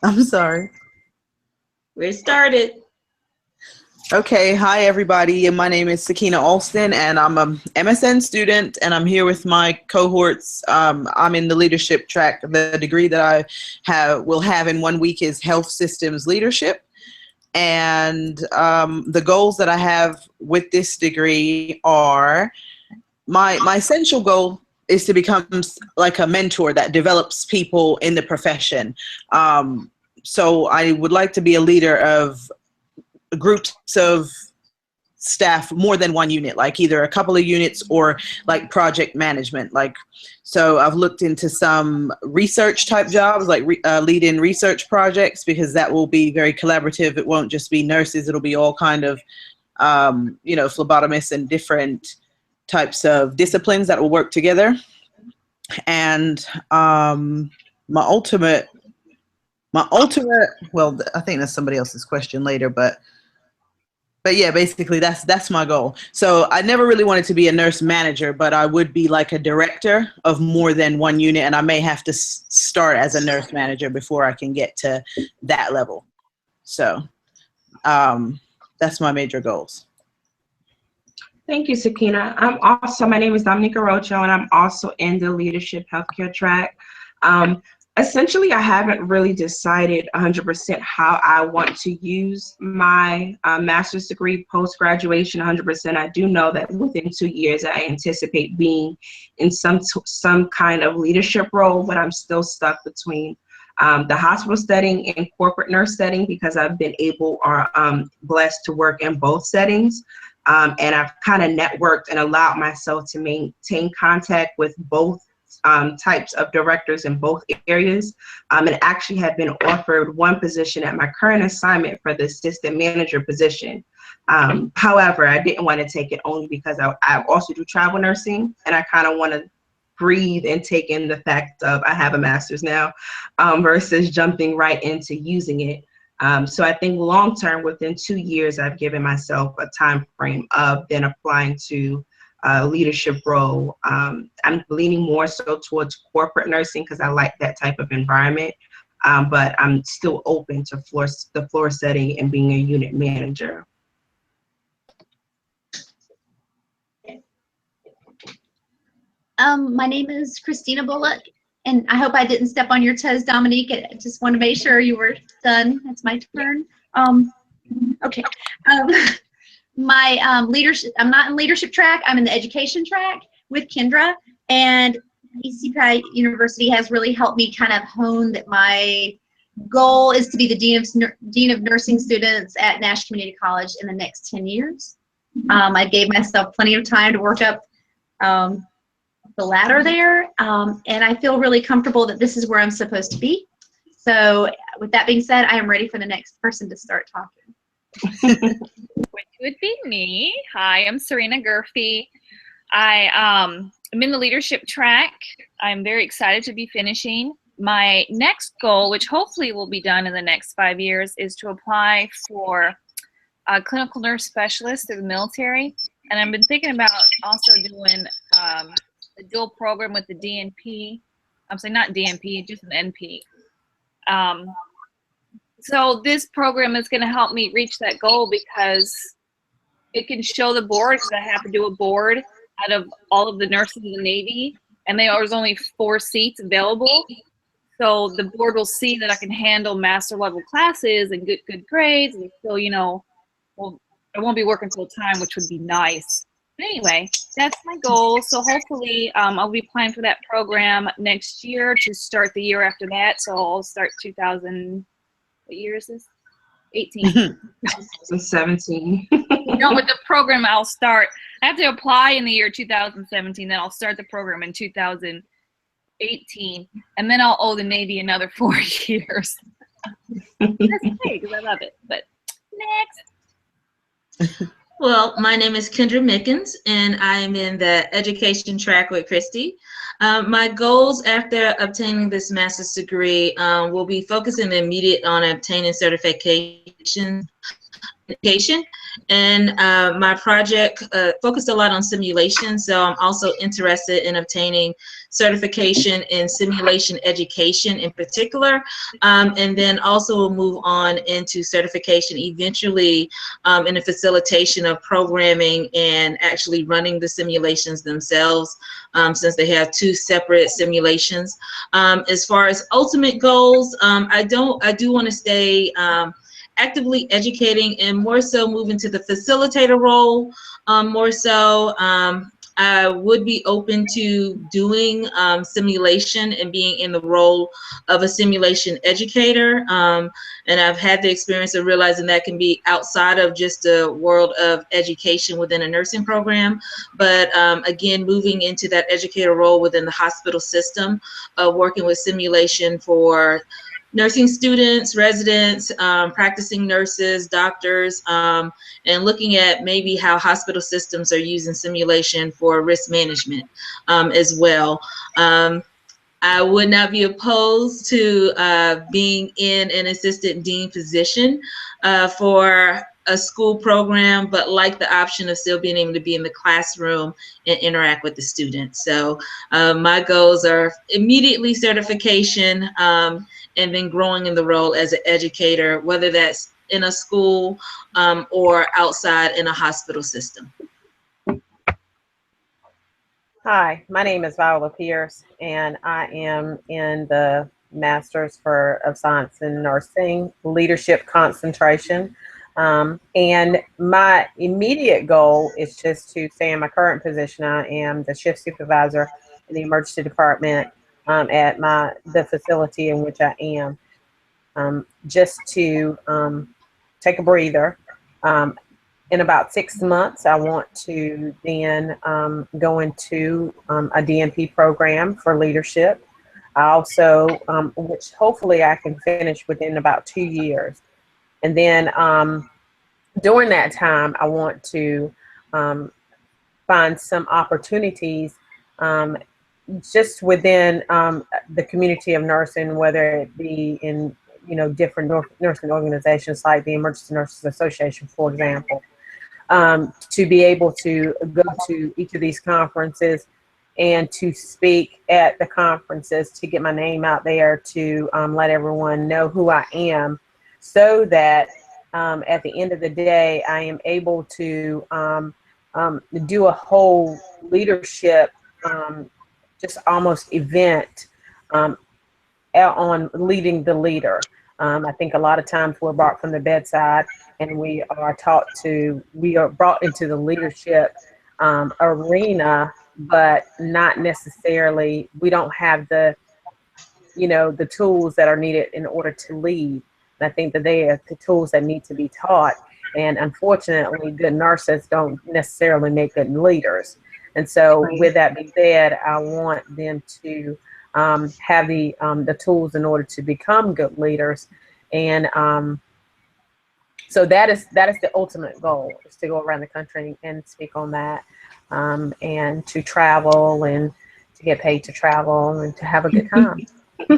I'm sorry. We're started. Okay, hi everybody. My name is Sakina Alston, and I'm a MSN student, and I'm here with my cohorts. I'm in the leadership track. The degree that I will have in 1 week is Health Systems Leadership, and the goals that I have with this degree are my essential goal is to become like a mentor that develops people in the profession. So I would like to be a leader of groups of staff, more than one unit, like either a couple of units or like project management. Like, so I've looked into some research type jobs, like lead in research projects, because that will be very collaborative. It won't just be nurses. It'll be all kind of, phlebotomists and different types of disciplines that will work together. And my ultimate, well, I think that's somebody else's question later, but yeah, basically that's my goal. So I never really wanted to be a nurse manager, but I would be like a director of more than one unit, and I may have to start as a nurse manager before I can get to that level. So that's my major goals. Thank you, Sakina. My name is Dominica Rocho, and I'm also in the leadership healthcare track. Essentially, I haven't really decided 100% how I want to use my master's degree post-graduation 100%. I do know that within 2 years, I anticipate being in some kind of leadership role, but I'm still stuck between the hospital setting and corporate nurse setting, because I've been blessed to work in both settings. And I've kind of networked and allowed myself to maintain contact with both types of directors in both areas, and actually have been offered one position at my current assignment for the assistant manager position. However, I didn't want to take it only because I also do travel nursing, and I kind of want to breathe and take in the fact of I have a master's now, versus jumping right into using it. So I think long term, within 2 years, I've given myself a time frame of then applying to a leadership role. I'm leaning more so towards corporate nursing because I like that type of environment, but I'm still open to the floor setting and being a unit manager. My name is Christina Bullock, and I hope I didn't step on your toes, Dominique. I just want to make sure you were done. It's my turn. Okay. My leadership, I'm not in leadership track, I'm in the education track with Kendra, and ECPI University has really helped me kind of hone that my goal is to be the Dean of Nursing Students at Nash Community College in the next 10 years. I gave myself plenty of time to work up the ladder there, and I feel really comfortable that this is where I'm supposed to be. So with that being said, I am ready for the next person to start talking. Which would be me. Hi, I'm Serena Gurfey. I'm in the leadership track. I'm very excited to be finishing. My next goal, which hopefully will be done in the next 5 years, is to apply for a clinical nurse specialist through the military. And I've been thinking about also doing a dual program with the DNP. I'm saying not DNP, just an NP. So this program is going to help me reach that goal because it can show the board, because I have to do a board out of all of the nurses in the Navy, and there's only 4 seats available. So the board will see that I can handle master level classes and good grades, and still, well, I won't be working full time, which would be nice. But anyway, that's my goal. So hopefully I'll be applying for that program next year to start the year after that. So I'll start 2000. What year is this? 18. 17. With the program, I'll start. I have to apply in the year 2017, then I'll start the program in 2018, and then I'll owe the Navy another 4 years. That's okay, because I love it. But next. Well, my name is Kendra Mickens, and I'm in the education track with Christy. My goals after obtaining this master's degree will be focusing immediate on obtaining certification, And my project focused a lot on simulation, so I'm also interested in obtaining certification in simulation education in particular, and then also will move on into certification eventually in the facilitation of programming and actually running the simulations themselves, since they have two separate simulations. As far as ultimate goals, I do want to stay actively educating and more so move into the facilitator role. More so, I would be open to doing simulation and being in the role of a simulation educator. And I've had the experience of realizing that can be outside of just the world of education within a nursing program. But again, moving into that educator role within the hospital system, working with simulation for nursing students, residents, practicing nurses, doctors, and looking at maybe how hospital systems are using simulation for risk management as well. I would not be opposed to being in an assistant dean position for a school program, but like the option of still being able to be in the classroom and interact with the students. So my goals are immediately certification, and then growing in the role as an educator, whether that's in a school or outside in a hospital system. Hi, my name is Viola Pierce, and I am in the Master's of Science in Nursing, Leadership Concentration. And my immediate goal is just to stay in my current position. I am the shift supervisor in the emergency department at the facility in which I am, just to take a breather. In about 6 months, I want to then go into a DNP program for leadership. I also, which hopefully I can finish within about 2 years. And then during that time, I want to find some opportunities just within the community of nursing, whether it be in different nursing organizations like the Emergency Nurses Association, for example, to be able to go to each of these conferences and to speak at the conferences, to get my name out there, to let everyone know who I am, so that at the end of the day, I am able to do a whole leadership just almost event on leading the leader. I think a lot of times we're brought from the bedside and we are brought into the leadership arena, but not necessarily, we don't have the tools that are needed in order to lead. And I think that they are the tools that need to be taught. And unfortunately, good nurses don't necessarily make good leaders. And so with that being said, I want them to have the tools in order to become good leaders. And so that is the ultimate goal, is to go around the country and speak on that, and to travel and to get paid to travel and to have a good time. Who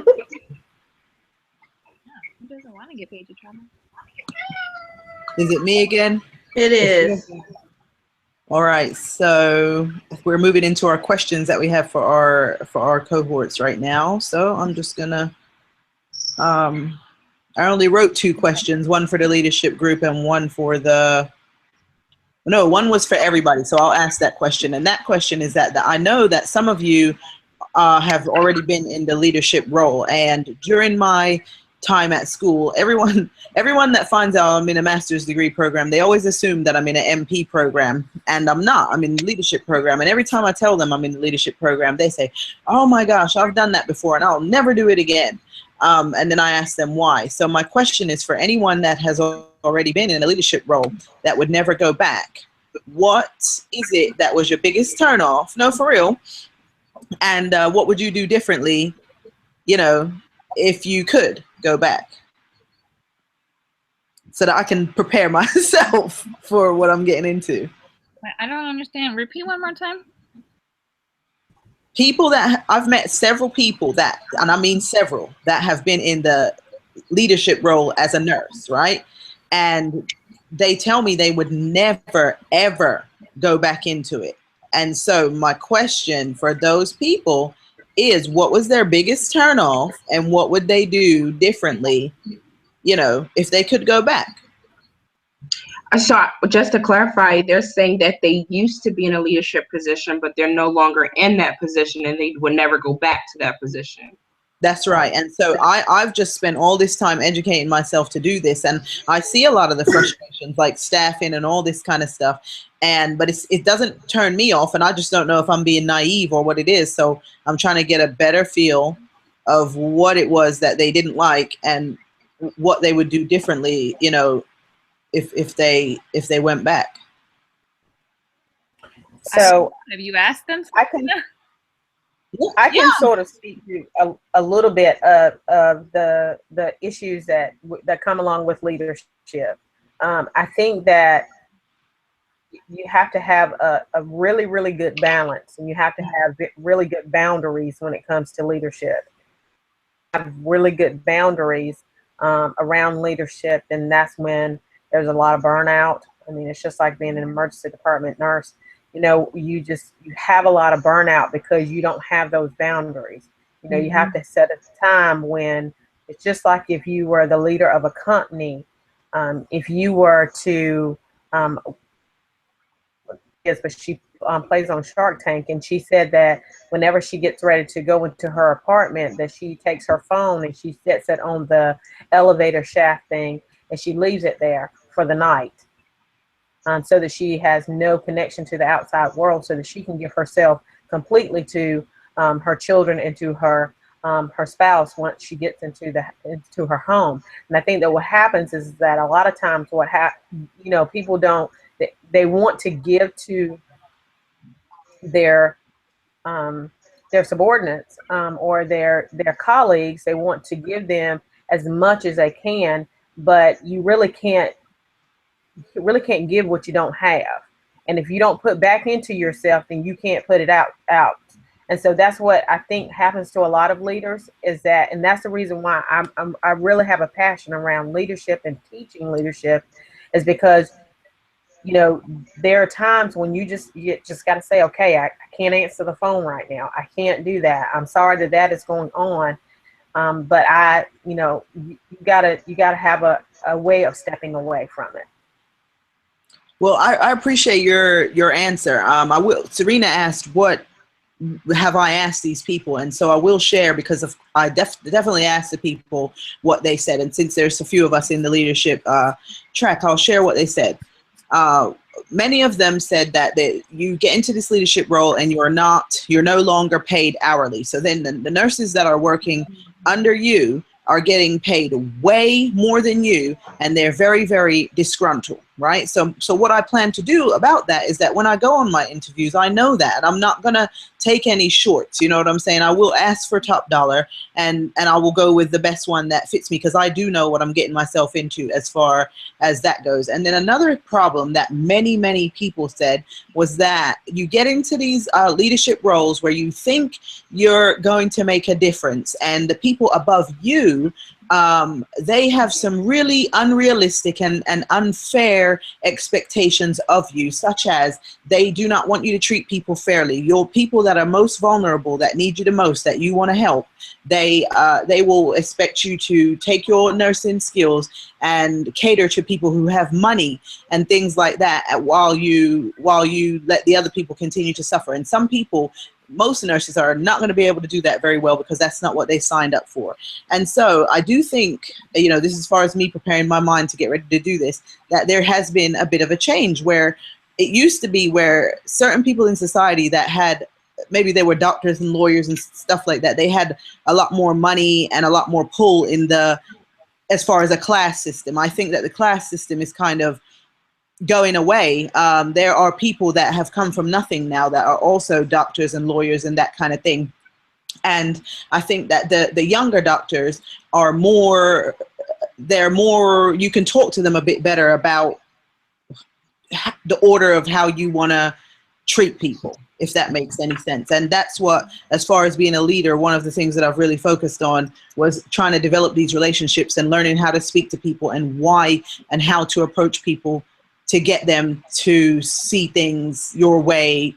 doesn't want to get paid to travel? Is it me again? It is. All right, so we're moving into our questions that we have for our cohorts right now. So I'm just gonna, I only wrote 2 questions, one for the leadership group and one for one was for everybody. So I'll ask that question. And that question is that I know that some of you have already been in the leadership role, and during my time at school, everyone that finds out I'm in a master's degree program, they always assume that I'm in an MP program, and I'm not. I'm in the leadership program. And every time I tell them I'm in the leadership program, they say, oh my gosh, I've done that before and I'll never do it again. And then I ask them why. So my question is, for anyone that has already been in a leadership role that would never go back, what is it that was your biggest turnoff? No, for real. And what would you do differently, if you could go back, so that I can prepare myself for what I'm getting into? I don't understand. Repeat one more time. People that I've met, several people that, and I mean several, that have been in the leadership role as a nurse, right? And they tell me they would never, ever go back into it. And so my question for those people is, what was their biggest turnoff and what would they do differently, you know, if they could go back? So just to clarify, they're saying that they used to be in a leadership position, but they're no longer in that position and they would never go back to that position. That's right. And so I've just spent all this time educating myself to do this. And I see a lot of the frustrations like staffing and all this kind of stuff. But it doesn't turn me off. And I just don't know if I'm being naive or what it is. So I'm trying to get a better feel of what it was that they didn't like and what they would do differently, you know, if they went back. So have you asked them? I can sort of speak to a little bit of the issues that come along with leadership. I think that you have to have a really, really good balance, and you have to have really good boundaries when it comes to leadership. Have really good boundaries around leadership, and that's when there's a lot of burnout. I mean, it's just like being an emergency department nurse. You know, you have a lot of burnout because you don't have those boundaries. You know, you have to set a time when it's just like if you were the leader of a company, if you were to, yes, but she plays on Shark Tank, and she said that whenever she gets ready to go into her apartment, that she takes her phone and she sets it on the elevator shaft thing, and she leaves it there for the night. So that she has no connection to the outside world, so that she can give herself completely to her children and to her spouse once she gets into her home. And I think that what happens is that a lot of times people don't, they want to give to their subordinates or their colleagues. They want to give them as much as they can, but you really can't give what you don't have. And if you don't put back into yourself, then you can't put it out. And so that's what I think happens to a lot of leaders, is that, and that's the reason why I really have a passion around leadership and teaching leadership, is because, you know, there are times when you just got to say, okay, I can't answer the phone right now. I can't do that. I'm sorry that is going on. But you gotta have a way of stepping away from it. Well, I appreciate your answer. Serena asked, what have I asked these people? And so I will share, because I definitely asked the people what they said. And since there's a few of us in the leadership track, I'll share what they said. Many of them said that you get into this leadership role and you're no longer paid hourly. So then the nurses that are working under you are getting paid way more than you, and they're very, very disgruntled, right? So what I plan to do about that is that when I go on my interviews, I know that I'm not gonna take any shorts, you know what I'm saying? I will ask for top dollar, and I will go with the best one that fits me, because I do know what I'm getting myself into as far as that goes. And then another problem that many, many people said was that you get into these leadership roles where you think you're going to make a difference, and the people above you, they have some really unrealistic and unfair expectations of you, such as they do not want you to treat people fairly. Your people that are most vulnerable, that need you the most, that you want to help, they will expect you to take your nursing skills and cater to people who have money and things like that, while you let the other people continue to suffer. And some people, most nurses, are not going to be able to do that very well, because that's not what they signed up for. And so I do think, you know, this is as far as me preparing my mind to get ready to do this, that there has been a bit of a change, where it used to be where certain people in society that had, maybe they were doctors and lawyers and stuff like that, they had a lot more money and a lot more pull as far as a class system. I think that the class system is kind of going away. There are people that have come from nothing now that are also doctors and lawyers and that kind of thing. And I think that the younger doctors are more, you can talk to them a bit better about the order of how you want to treat people. if that makes any sense. And that's what, as far as being a leader, one of the things that I've really focused on was trying to develop these relationships and learning how to speak to people and why and how to approach people to get them to see things your way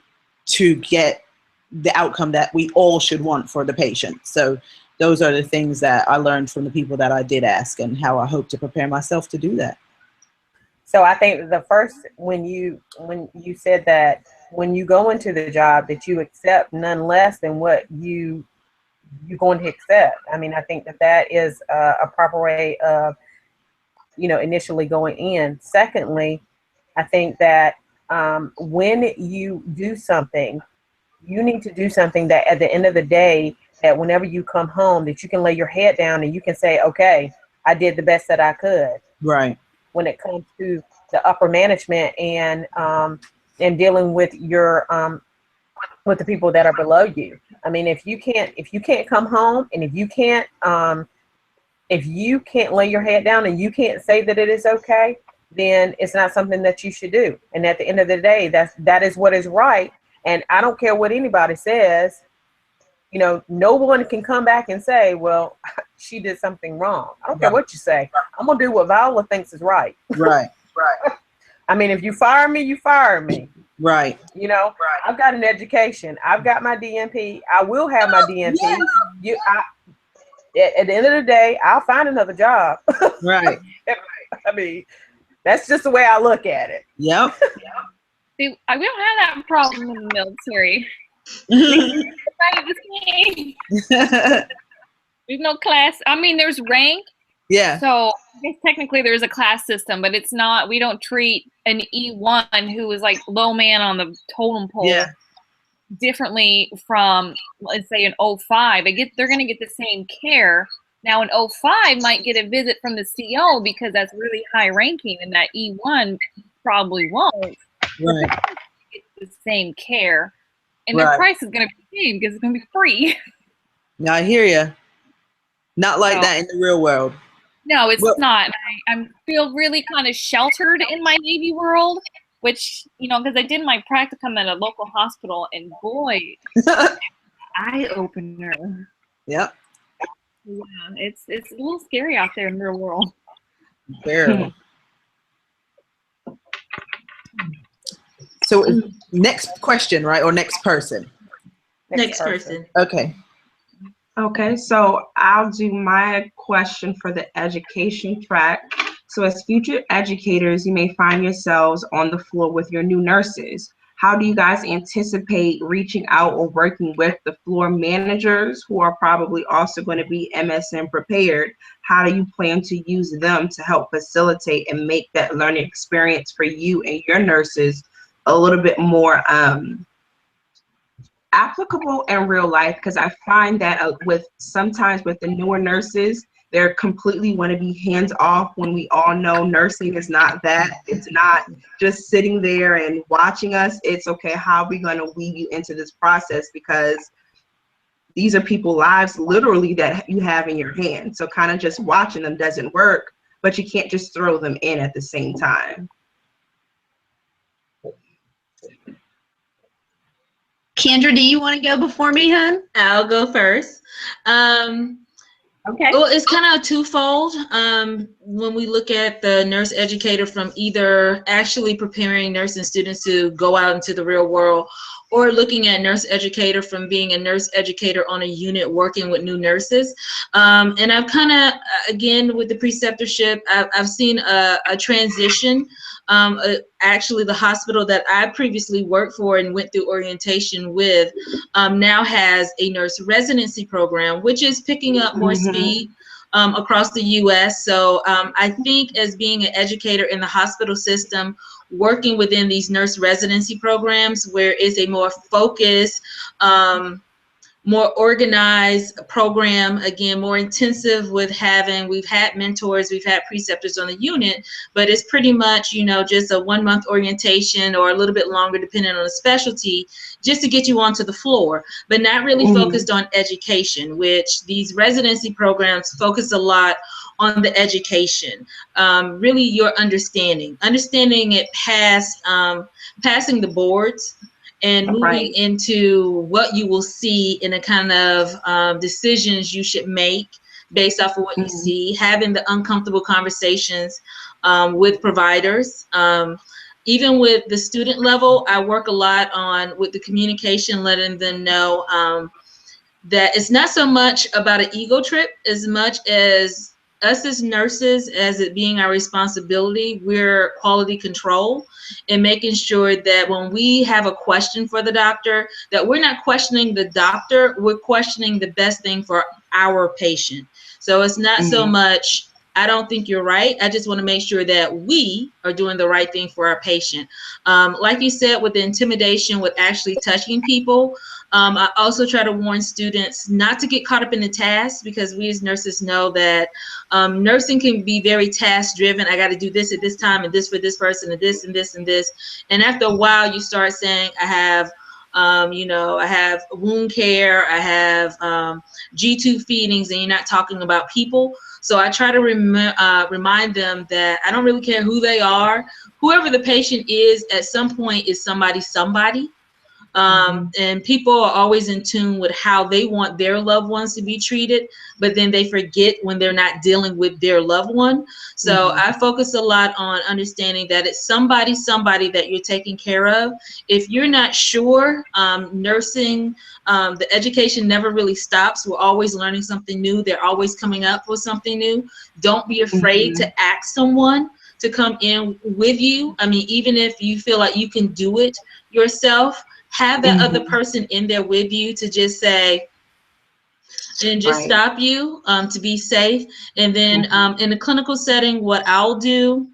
to get the outcome that we all should want for the patient. So those are the things that I learned from the people that I did ask, and how I hope to prepare myself to do that. So I think the first, when you said that when you go into the job that you accept none less than what you're going to accept. I mean, I think that is a proper way of, initially going in. Secondly, I think that when you do something, you need to do something that at the end of the day, that whenever you come home, that you can lay your head down and you can say, okay, I did the best that I could. Right. When it comes to the upper management and dealing with your with the people that are below you. I mean, if you can't come home, and if you can't lay your head down and you can't say that it is okay, then it's not something that you should do. And at the end of the day, that is what is right. And I don't care what anybody says. No one can come back and say, well, she did something wrong. I don't care what you say. I'm going to do what Viola thinks is right. Right. Right. I mean, if you fire me, you fire me. Right. I've got an education. I've got my DNP. I will have my DNP. Yeah. At the end of the day, I'll find another job. Right. I mean, that's just the way I look at it. Yep. See, we don't have that problem in the military. There's no class. I mean, there's rank. Yeah. So I guess technically there's a class system, but it's not. We don't treat an E1 who is like low man on the totem pole differently from, let's say, an 05. They're going to get the same care. Now, an 05 might get a visit from the CO because that's really high ranking, and that E1 probably won't. Right. Get the same care. And the price is going to be the same because it's going to be free. Yeah, I hear you. Not like that in the real world. No, it's not. I feel really kind of sheltered in my Navy world, which, because I did my practicum at a local hospital, and boy, eye opener. Yep. Yeah, it's a little scary out there in the real world. Very. So next question, right? Or next person? Next person. Okay. Okay, so I'll do my question for the education track. So as future educators, you may find yourselves on the floor with your new nurses. How do you guys anticipate reaching out or working with the floor managers who are probably also going to be MSN prepared? How do you plan to use them to help facilitate and make that learning experience for you and your nurses a little bit more applicable in real life? Because I find that sometimes with the newer nurses, they're completely want to be hands off, when we all know nursing is not that. It's not just sitting there and watching us. It's okay, how are we going to weave you into this process? Because these are people's lives literally that you have in your hands. So kind of just watching them doesn't work, but you can't just throw them in at the same time. Kendra, do you want to go before me, hon? I'll go first. Okay. Well, it's kind of twofold. When we look at the nurse educator from either actually preparing nursing students to go out into the real world, or looking at nurse educator from being a nurse educator on a unit working with new nurses. And I've kind of, again, with the preceptorship, I've seen a transition. Actually, the hospital that I previously worked for and went through orientation with now has a nurse residency program, which is picking up more speed across the U.S. So I think, as being an educator in the hospital system, working within these nurse residency programs where it's a more focused, more organized program, again, more intensive with we've had mentors, we've had preceptors on the unit, but it's pretty much, just a 1 month orientation or a little bit longer depending on the specialty, just to get you onto the floor, but not really focused on education, which these residency programs focus a lot on the education, really your understanding it past, passing the boards, and moving into what you will see in a kind of decisions you should make based off of what you see, having the uncomfortable conversations with providers. Even with the student level, I work a lot on with the communication, letting them know that it's not so much about an ego trip as much as us as nurses, as it being our responsibility, we're quality control and making sure that when we have a question for the doctor, that we're not questioning the doctor, we're questioning the best thing for our patient. So it's not so much, I don't think you're right. I just want to make sure that we are doing the right thing for our patient. Like you said, with the intimidation, with actually touching people, I also try to warn students not to get caught up in the task, because we as nurses know that nursing can be very task driven. I got to do this at this time and this for this person and this and this and this. And after a while, you start saying, I have I have wound care, I have G-tube feedings, and you're not talking about people. So I try to remind them that I don't really care who they are. Whoever the patient is, at some point is somebody. And people are always in tune with how they want their loved ones to be treated, but then they forget when they're not dealing with their loved one. So I focus a lot on understanding that it's somebody that you're taking care of. If you're not sure, nursing, the education never really stops. We're always learning something new. They're always coming up with something new. Don't be afraid to ask someone to come in with you. I mean, even if you feel like you can do it yourself, have that other person in there with you to just say, and just stop you, to be safe. And then in a clinical setting, what I'll do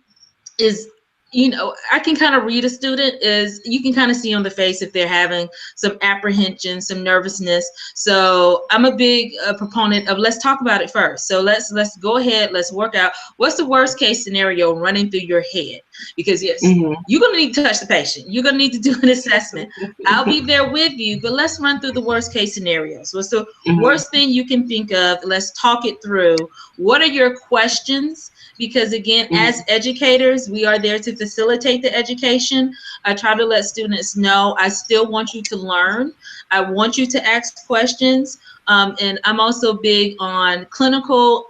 is, I can kind of read a student, is you can kind of see on the face if they're having some apprehension, some nervousness. So I'm a big proponent of, let's talk about it first. So let's go ahead, let's work out what's the worst case scenario running through your head. Because yes, you're going to need to touch the patient. You're going to need to do an assessment. I'll be there with you, but let's run through the worst case scenarios. What's the worst thing you can think of? Let's talk it through. What are your questions? Because again, as educators, we are there to facilitate the education. I try to let students know I still want you to learn. I want you to ask questions. And I'm also big on clinical,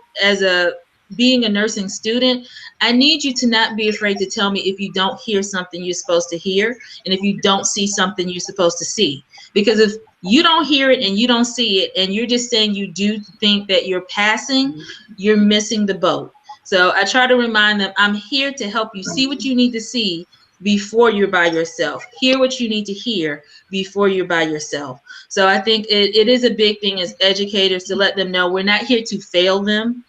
being a nursing student. I need you to not be afraid to tell me if you don't hear something you're supposed to hear, and if you don't see something you're supposed to see. Because if you don't hear it and you don't see it, and you're just saying you do think that you're passing, you're missing the boat. So I try to remind them, I'm here to help you see what you need to see before you're by yourself. Hear what you need to hear before you're by yourself. So I think it is a big thing as educators to let them know we're not here to fail them.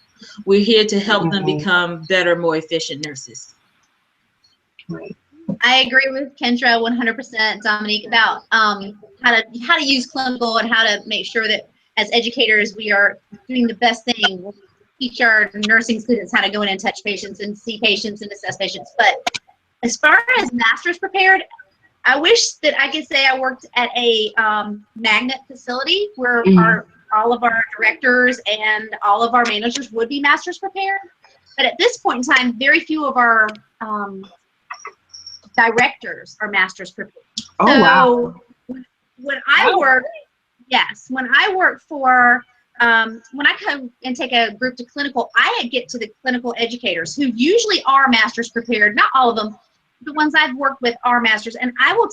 We're here to help them become better, more efficient nurses. I agree with Kendra 100%, Dominique, about how to use clinical and how to make sure that as educators we are doing the best thing. We'll teach our nursing students how to go in and touch patients and see patients and assess patients. But as far as master's prepared, I wish that I could say I worked at a magnet facility where all of our directors and all of our managers would be master's prepared. But at this point in time, very few of our directors are master's prepared. Wow. When I work, when I work for, when I come and take a group to clinical, I get to the clinical educators who usually are master's prepared. Not all of them. The ones I've worked with are masters, and I will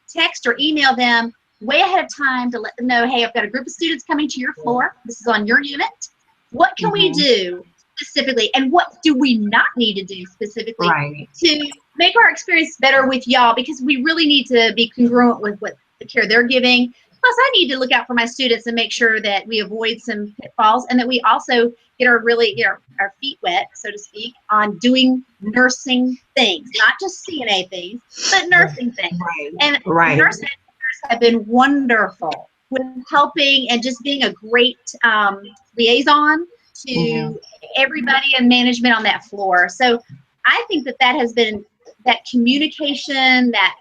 text or email them way ahead of time to let them know, hey, I've got a group of students coming to your floor. This is on your unit. What can we do specifically, and what do we not need to do specifically to make our experience better with y'all? Because we really need to be congruent with what the care they're giving. Plus, I need to look out for my students and make sure that we avoid some pitfalls, and that we also get our feet wet, so to speak, on doing nursing things, not just CNA things, but nursing things. And nurse educators have been wonderful with helping and just being a great liaison to everybody in management on that floor. So I think that has been that communication, that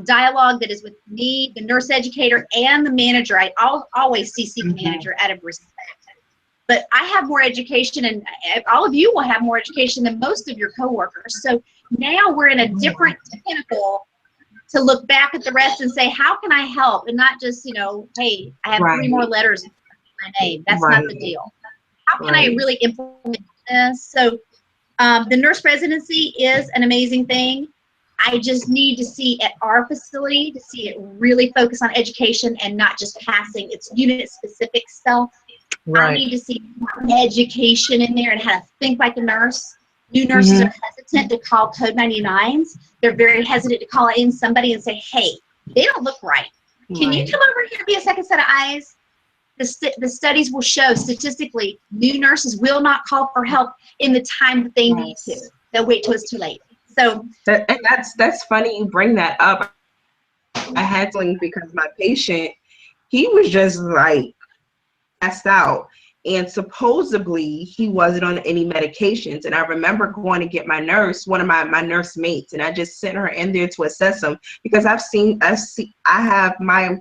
dialogue that is with me, the nurse educator, and the manager. I'll always CC the manager out of respect. But I have more education, and all of you will have more education than most of your coworkers. So now we're in a different pinnacle to look back at the rest and say, how can I help? And not just, you know, hey, I have 3 more letters in my name. That's not the deal. How can I really implement this? So the nurse residency is an amazing thing. I just need to see at our facility to see it really focus on education and not just passing. It's unit specific stuff. I need to see education in there and how to think like a nurse. New nurses are hesitant to call code 99s. They're very hesitant to call in somebody and say, hey, they don't look right. Can you come over here and be a second set of eyes? The studies will show statistically new nurses will not call for help in the time that they need to. They'll wait till it's too late. So and that's funny you bring that up. I had to, because my patient, he was just like passed out, and supposedly he wasn't on any medications. And I remember going to get my nurse, one of my nurse mates, and I just sent her in there to assess him because I have my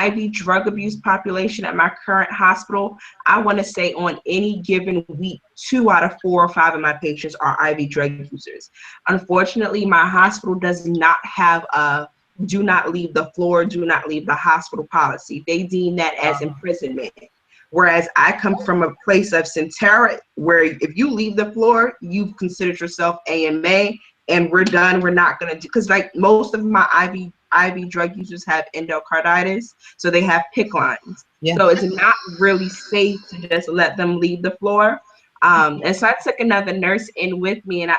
IV drug abuse population at my current hospital. I want to say on any given week, 2 out of 4 or 5 of my patients are IV drug users. Unfortunately, my hospital does not have a do not leave the floor, do not leave the hospital policy. They deem that as imprisonment. Whereas I come from a place of Centera where if you leave the floor, you've considered yourself AMA, and we're done. We're not going to do, because like most of my IV drug users have endocarditis, so they have PICC lines. So it's not really safe to just let them leave the floor. And so I took another nurse in with me, and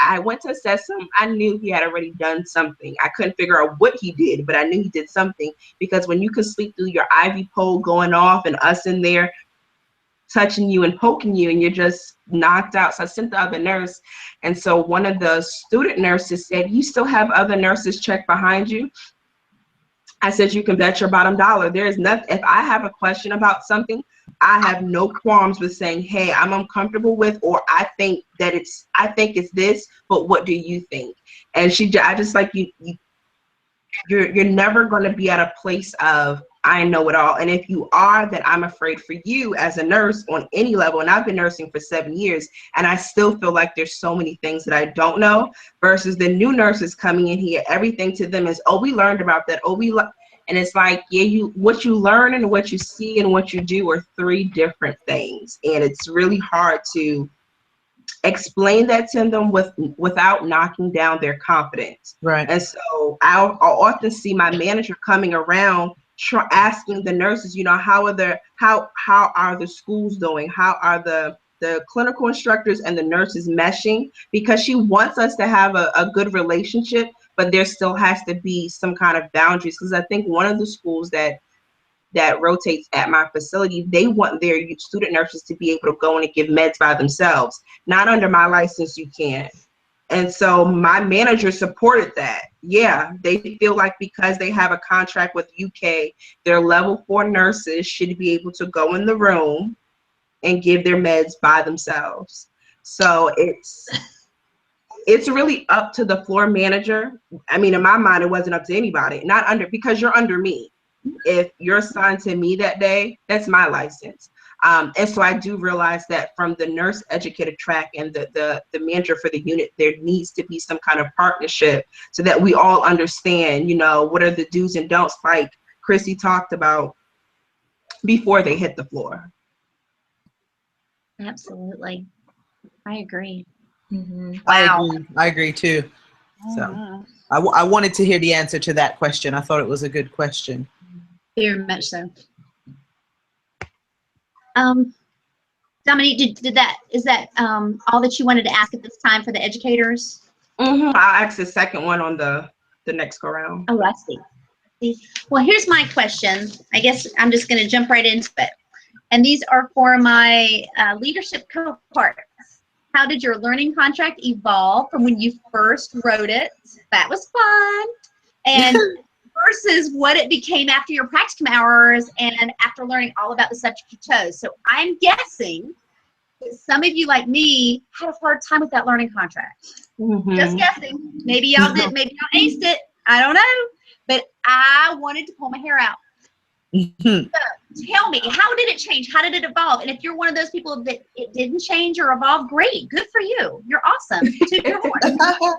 I went to assess him. I knew he had already done something. I couldn't figure out what he did, but I knew he did something, because when you can sleep through your IV pole going off and us in there touching you and poking you and you're just knocked out. So I sent the other nurse. And so one of the student nurses said, you still have other nurses check behind you? I said, you can bet your bottom dollar. There is nothing. If I have a question about something, I have no qualms with saying, hey, I'm uncomfortable with, or I think it's this, but what do you think? And I just like, you're never going to be at a place of, I know it all. And if you are, then I'm afraid for you as a nurse on any level. And I've been nursing for 7 years, and I still feel like there's so many things that I don't know, versus the new nurses coming in here. Everything to them is, oh, we learned about that. Oh, and it's like, yeah, what you learn and what you see and what you do are 3 different things. And it's really hard to explain that to them without knocking down their confidence. Right. And so I'll often see my manager coming around asking the nurses, you know, how are the schools doing? How are the clinical instructors and the nurses meshing? Because she wants us to have a good relationship, but there still has to be some kind of boundaries. Because I think one of the schools that rotates at my facility, they want their student nurses to be able to go in and give meds by themselves. Not under my license, you can't. And so my manager supported that. Yeah, they feel like because they have a contract with UK, their level 4 nurses should be able to go in the room and give their meds by themselves. So it's really up to the floor manager. I mean, in my mind, it wasn't up to anybody. Because you're under me. If you're assigned to me that day, that's my license. And so I do realize that from the nurse educator track and the manager for the unit, there needs to be some kind of partnership so that we all understand, you know, what are the do's and don'ts, like Chrissy talked about, before they hit the floor. Absolutely. I agree. Mm-hmm. Wow. I agree too. So I wanted to hear the answer to that question. I thought it was a good question. Very much so. Dominique, is that all that you wanted to ask at this time for the educators? I'll ask the second one on the next go round. Oh, I see. Well, here's my question. I guess I'm just going to jump right into it. And these are for my leadership cohort. How did your learning contract evolve from when you first wrote it? That was fun. And versus what it became after your practicum hours and after learning all about the subject you chose. So I'm guessing that some of you, like me, had a hard time with that learning contract. Just guessing. Maybe y'all did, maybe y'all aced it. I don't know. But I wanted to pull my hair out. So tell me, how did it change? How did it evolve? And if you're one of those people that it didn't change or evolve, great. Good for you. You're awesome. Toot your horn.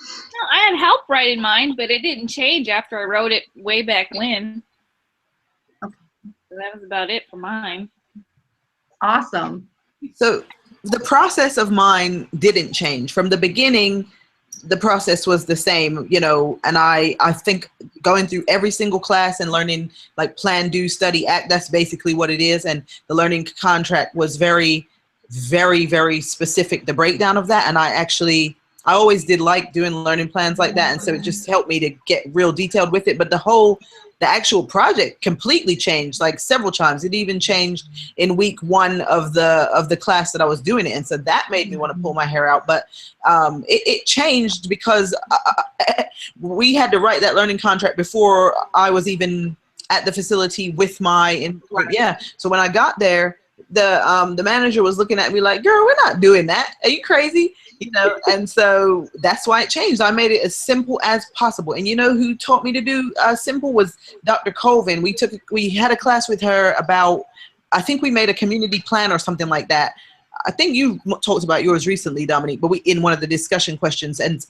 No, I had help writing mine, but it didn't change after I wrote it way back when. Okay. So that was about it for mine. Awesome. So the process of mine didn't change from the beginning. The process was the same, you know, and I think going through every single class and learning like plan, do, study, act, that's basically what it is. And the learning contract was very, very, very specific, the breakdown of that. And I always did like doing learning plans like that. And so it just helped me to get real detailed with it. But the actual project completely changed like several times. It even changed in week 1 of the class that I was doing it. And so that made me want to pull my hair out. But it changed because we had to write that learning contract before I was even at the facility with my, yeah. So when I got there, the manager was looking at me like, girl, we're not doing that. Are you crazy? You know, and so that's why it changed. I made it as simple as possible. And you know who taught me to do simple was Dr. Colvin. We had a class with her about, I think we made a community plan or something like that. I think you talked about yours recently, Dominique, but in one of the discussion questions. And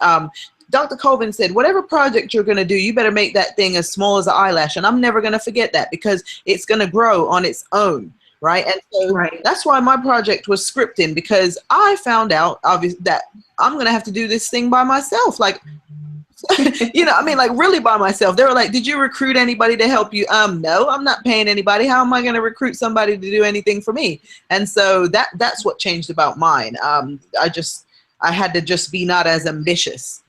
Dr. Colvin said, whatever project you're going to do, you better make that thing as small as an eyelash. And I'm never going to forget that because it's going to grow on its own. Right. And so that's why my project was scripting, because I found out obviously that I'm going to have to do this thing by myself. Like, you know, I mean, like really by myself. They were like, did you recruit anybody to help you? No, I'm not paying anybody. How am I going to recruit somebody to do anything for me? And so that's what changed about mine. I had to just be not as ambitious,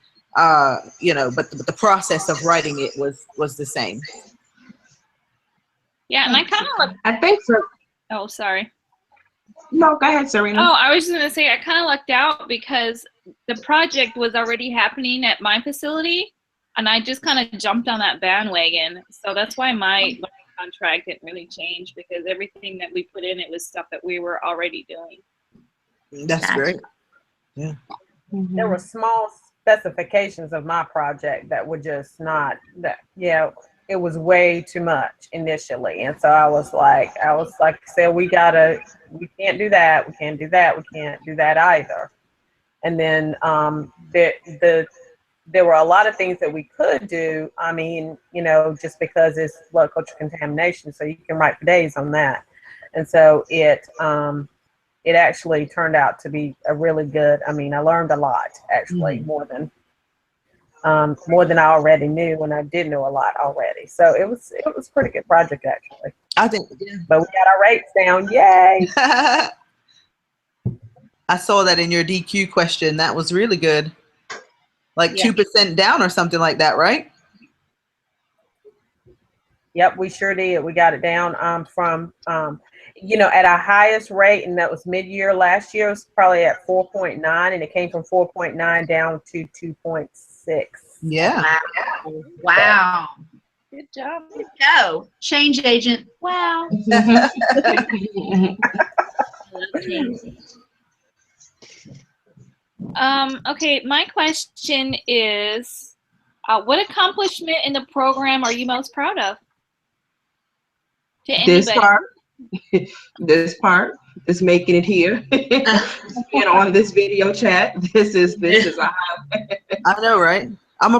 you know, but the process of writing it was the same. Yeah. And I kind of I think so. Oh, sorry. No, go ahead, Serena. Oh, I was just going to say I kind of lucked out because the project was already happening at my facility, and I just kind of jumped on that bandwagon. So that's why my learning contract didn't really change, because everything that we put in it was stuff that we were already doing. That's great. Yeah. There were small specifications of my project that were just not that. Yeah. It was way too much initially. And so I was like, said, we can't do that. We can't do that. We can't do that either. And then there were a lot of things that we could do. I mean, you know, just because it's blood culture contamination, so you can write for days on that. And so it actually turned out to be a really good, I mean, I learned a lot actually, more than I already knew, and I did know a lot already. So it was a pretty good project actually. I think, yeah. But we got our rates down, yay! I saw that in your DQ question. That was really good. Like 2% down or something like that, right? Yep, we sure did. We got it down from you know, at our highest rate, and that was mid-year last year, it was probably at 4.9, and it came from 4.9 down to 2.6. Yeah. Wow. Good job. Good go. Change agent. Wow. Okay, my question is, what accomplishment in the program are you most proud of? To anybody? This part is making it here. And on this video chat, this is a highlight. I know, right? And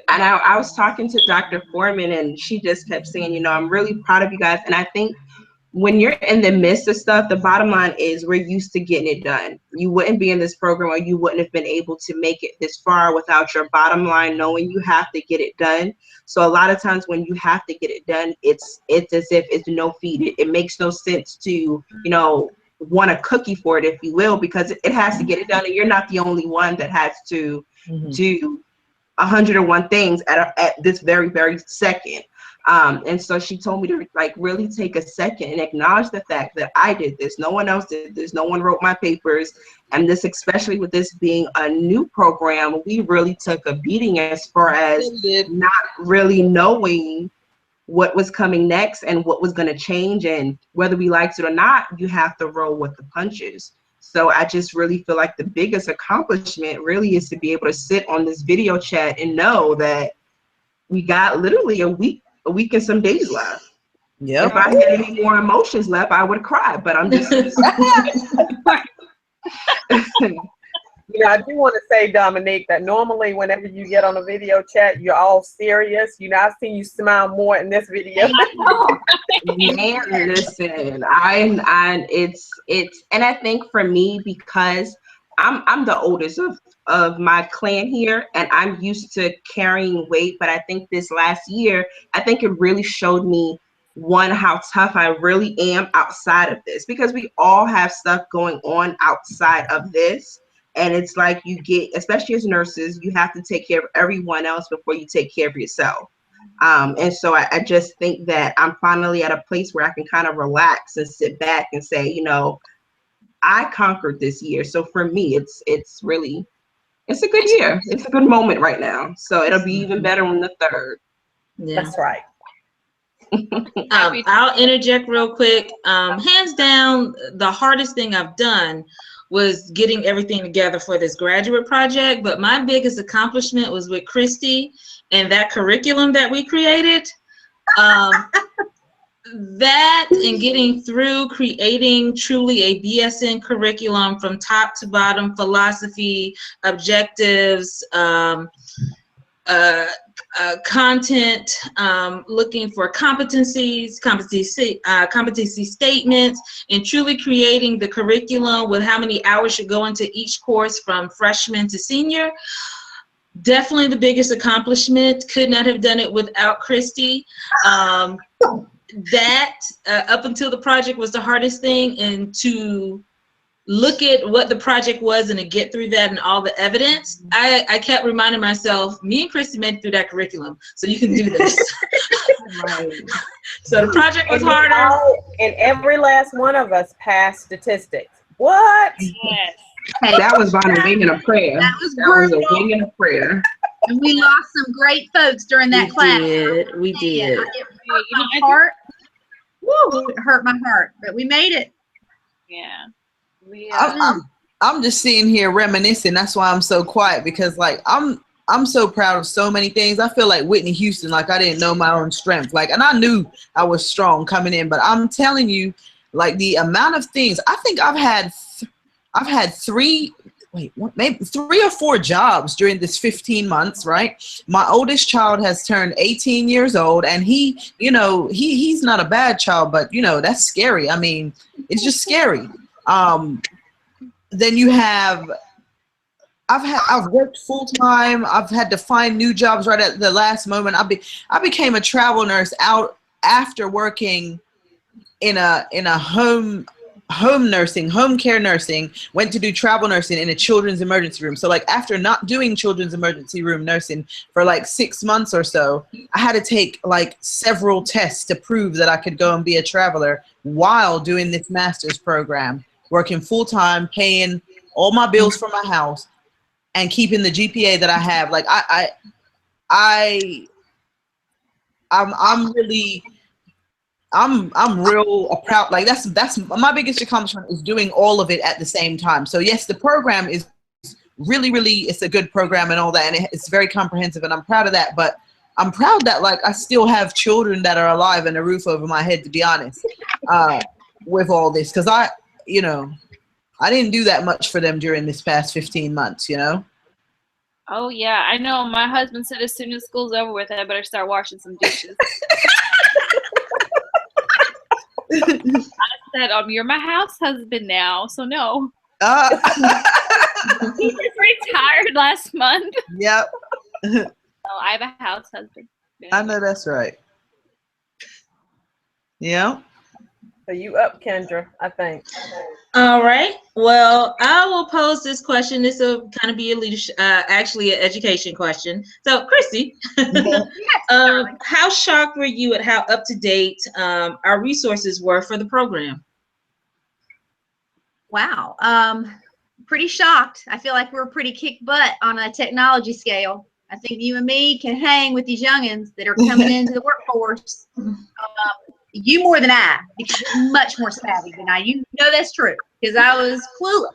I was talking to Dr. Foreman, and she just kept saying, you know, I'm really proud of you guys. And I think when you're in the midst of stuff, the bottom line is we're used to getting it done. You wouldn't be in this program, or you wouldn't have been able to make it this far without your bottom line knowing you have to get it done. So a lot of times when you have to get it done, it's as if it's no feed. It makes no sense to, you know, want a cookie for it, if you will, because it has to get it done, and you're not the only one that has to do 101 things at this very, very second. And so she told me to like really take a second and acknowledge the fact that I did this. No one else did this. No one wrote my papers. And this, especially with this being a new program, we really took a beating as far as not really knowing what was coming next and what was going to change. And whether we liked it or not, you have to roll with the punches. So I just really feel like the biggest accomplishment really is to be able to sit on this video chat and know that we got literally a week and some days left. Yep. If I had any more emotions left, I would cry, but I'm just You know, I do want to say, Dominique, that normally whenever you get on a video chat, you're all serious. You know, I've seen you smile more in this video. Man, listen, and I think for me, because I'm the oldest of my clan here, and I'm used to carrying weight, but I think this last year, I think it really showed me, one, how tough I really am outside of this, because we all have stuff going on outside of this. And it's like, you get, especially as nurses, you have to take care of everyone else before you take care of yourself. And so I just think that I'm finally at a place where I can kind of relax and sit back and say, you know, I conquered this year. So for me, it's really, it's a good year. It's a good moment right now. So it'll be even better on the 3rd. Yeah. That's right. I'll interject real quick. Hands down, the hardest thing I've done was getting everything together for this graduate project. But my biggest accomplishment was with Christy and that curriculum that we created. That and getting through creating truly a BSN curriculum from top to bottom, philosophy, objectives, content, looking for competency statements, and truly creating the curriculum with how many hours should go into each course from freshman to senior. Definitely the biggest accomplishment. Could not have done it without Christy. That up until the project was the hardest thing, and to look at what the project was and to get through that and all the evidence, I kept reminding myself, me and Christy made it through that curriculum, so you can do this. Right. So the project was harder. And every last one of us passed statistics. What? Yes. Hey, that was by the wing and a prayer. That was That was a brutal. wing and a prayer. And we lost some great folks during that class. We did. It hurt my heart. Woo, it hurt my heart, but we made it. Yeah. We, I'm just sitting here reminiscing. That's why I'm so quiet, because like I'm so proud of so many things. I feel like Whitney Houston, like I didn't know my own strength. Like, and I knew I was strong coming in, but I'm telling you, like the amount of things, I think I've had maybe 3 or 4 jobs during this 15 months, right? My oldest child has turned 18 years old, and he, you know, he's not a bad child, but you know, that's scary. I mean, it's just scary. Then you have, I've worked full time. I've had to find new jobs right at the last moment. I became a travel nurse out after working in a home care nursing, went to do travel nursing in a children's emergency room. So like after not doing children's emergency room nursing for like 6 months or so, I had to take like several tests to prove that I could go and be a traveler while doing this master's program, working full time, paying all my bills for my house, and keeping the GPA that I have. Like I'm real proud. Like that's my biggest accomplishment, is doing all of it at the same time. So yes, the program is really, it's a good program and all that, and it's very comprehensive, and I'm proud of that. But I'm proud that like I still have children that are alive and a roof over my head, to be honest, with all this, because I didn't do that much for them during this past 15 months, you know? Oh, yeah. I know. My husband said as soon as school's over with, I better start washing some dishes. I said, you're my house husband now, so no. He just retired last month. Yep. So I have a house husband. Yeah. I know that's right. Yeah. So you up, Kendra, I think. All right. Well, I will pose this question. This will kind of be a leadership, actually an education question. So, Chrissy, how shocked were you at how up to date our resources were for the program? Wow. Pretty shocked. I feel like we're pretty kick butt on a technology scale. I think you and me can hang with these youngins that are coming into the workforce. You more than I, because you're much more savvy than I. You know that's true, because I was clueless.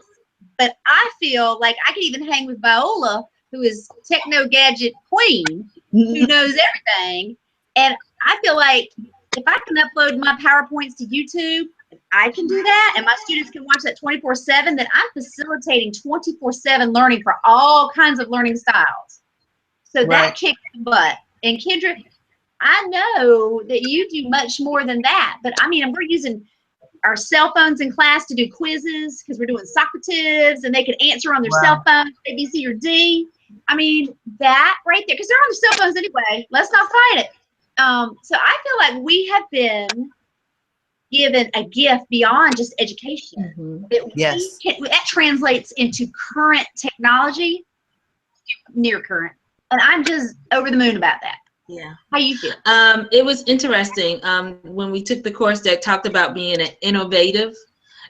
But I feel like I could even hang with Viola, who is techno gadget queen, who knows everything. And I feel like if I can upload my PowerPoints to YouTube I can do that and my students can watch that 24/7, then I'm facilitating 24/7 learning for all kinds of learning styles. So that kicks butt. And Kendra, I know that you do much more than that, but I mean, we're using our cell phones in class to do quizzes because we're doing Socrative and they can answer on their cell phone, A, B, C, or D. I mean, that right there, because they're on their cell phones anyway. Let's not fight it. So I feel like we have been given a gift beyond just education. That translates into current technology, near current. And I'm just over the moon about that. Yeah. How you feel? It was interesting when we took the course that talked about being an innovative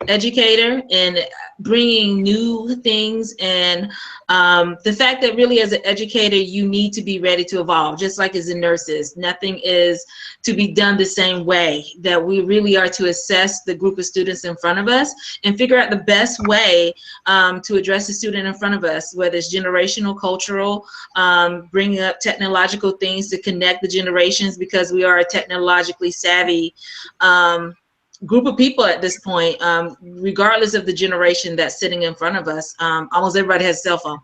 educator and bringing new things, and the fact that really as an educator you need to be ready to evolve, just like as in nurses. Nothing is to be done the same way, that we really are to assess the group of students in front of us and figure out the best way to address the student in front of us, whether it's generational, cultural, bringing up technological things to connect the generations, because we are a technologically savvy group of people at this point, regardless of the generation that's sitting in front of us. Almost everybody has a cell phone,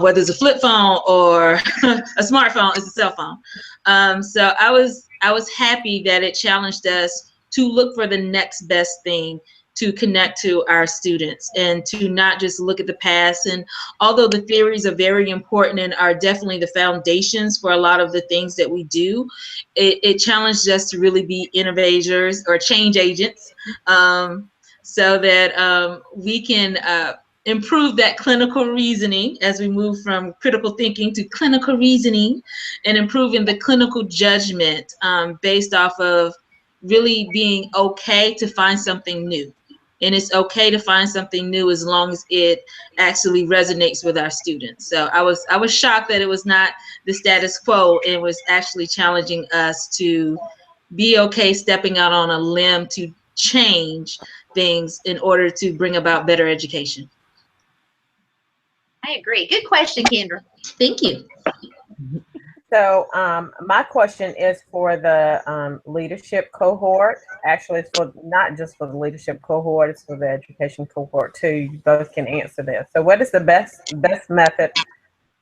whether it's a flip phone or a smartphone, it's a cell phone. So I was happy that it challenged us to look for the next best thing to connect to our students and to not just look at the past. And although the theories are very important and are definitely the foundations for a lot of the things that we do, it challenged us to really be innovators or change agents, so that we can improve that clinical reasoning as we move from critical thinking to clinical reasoning, and improving the clinical judgment based off of really being okay to find something new. And it's okay to find something new as long as it actually resonates with our students. So I was shocked that it was not the status quo. It was actually challenging us to be okay stepping out on a limb to change things in order to bring about better education. I agree. Good question, Kendra. Thank you. So my question is for the leadership cohort. Actually, it's for not just for the leadership cohort, it's for the education cohort too. You both can answer this. So what is the best method?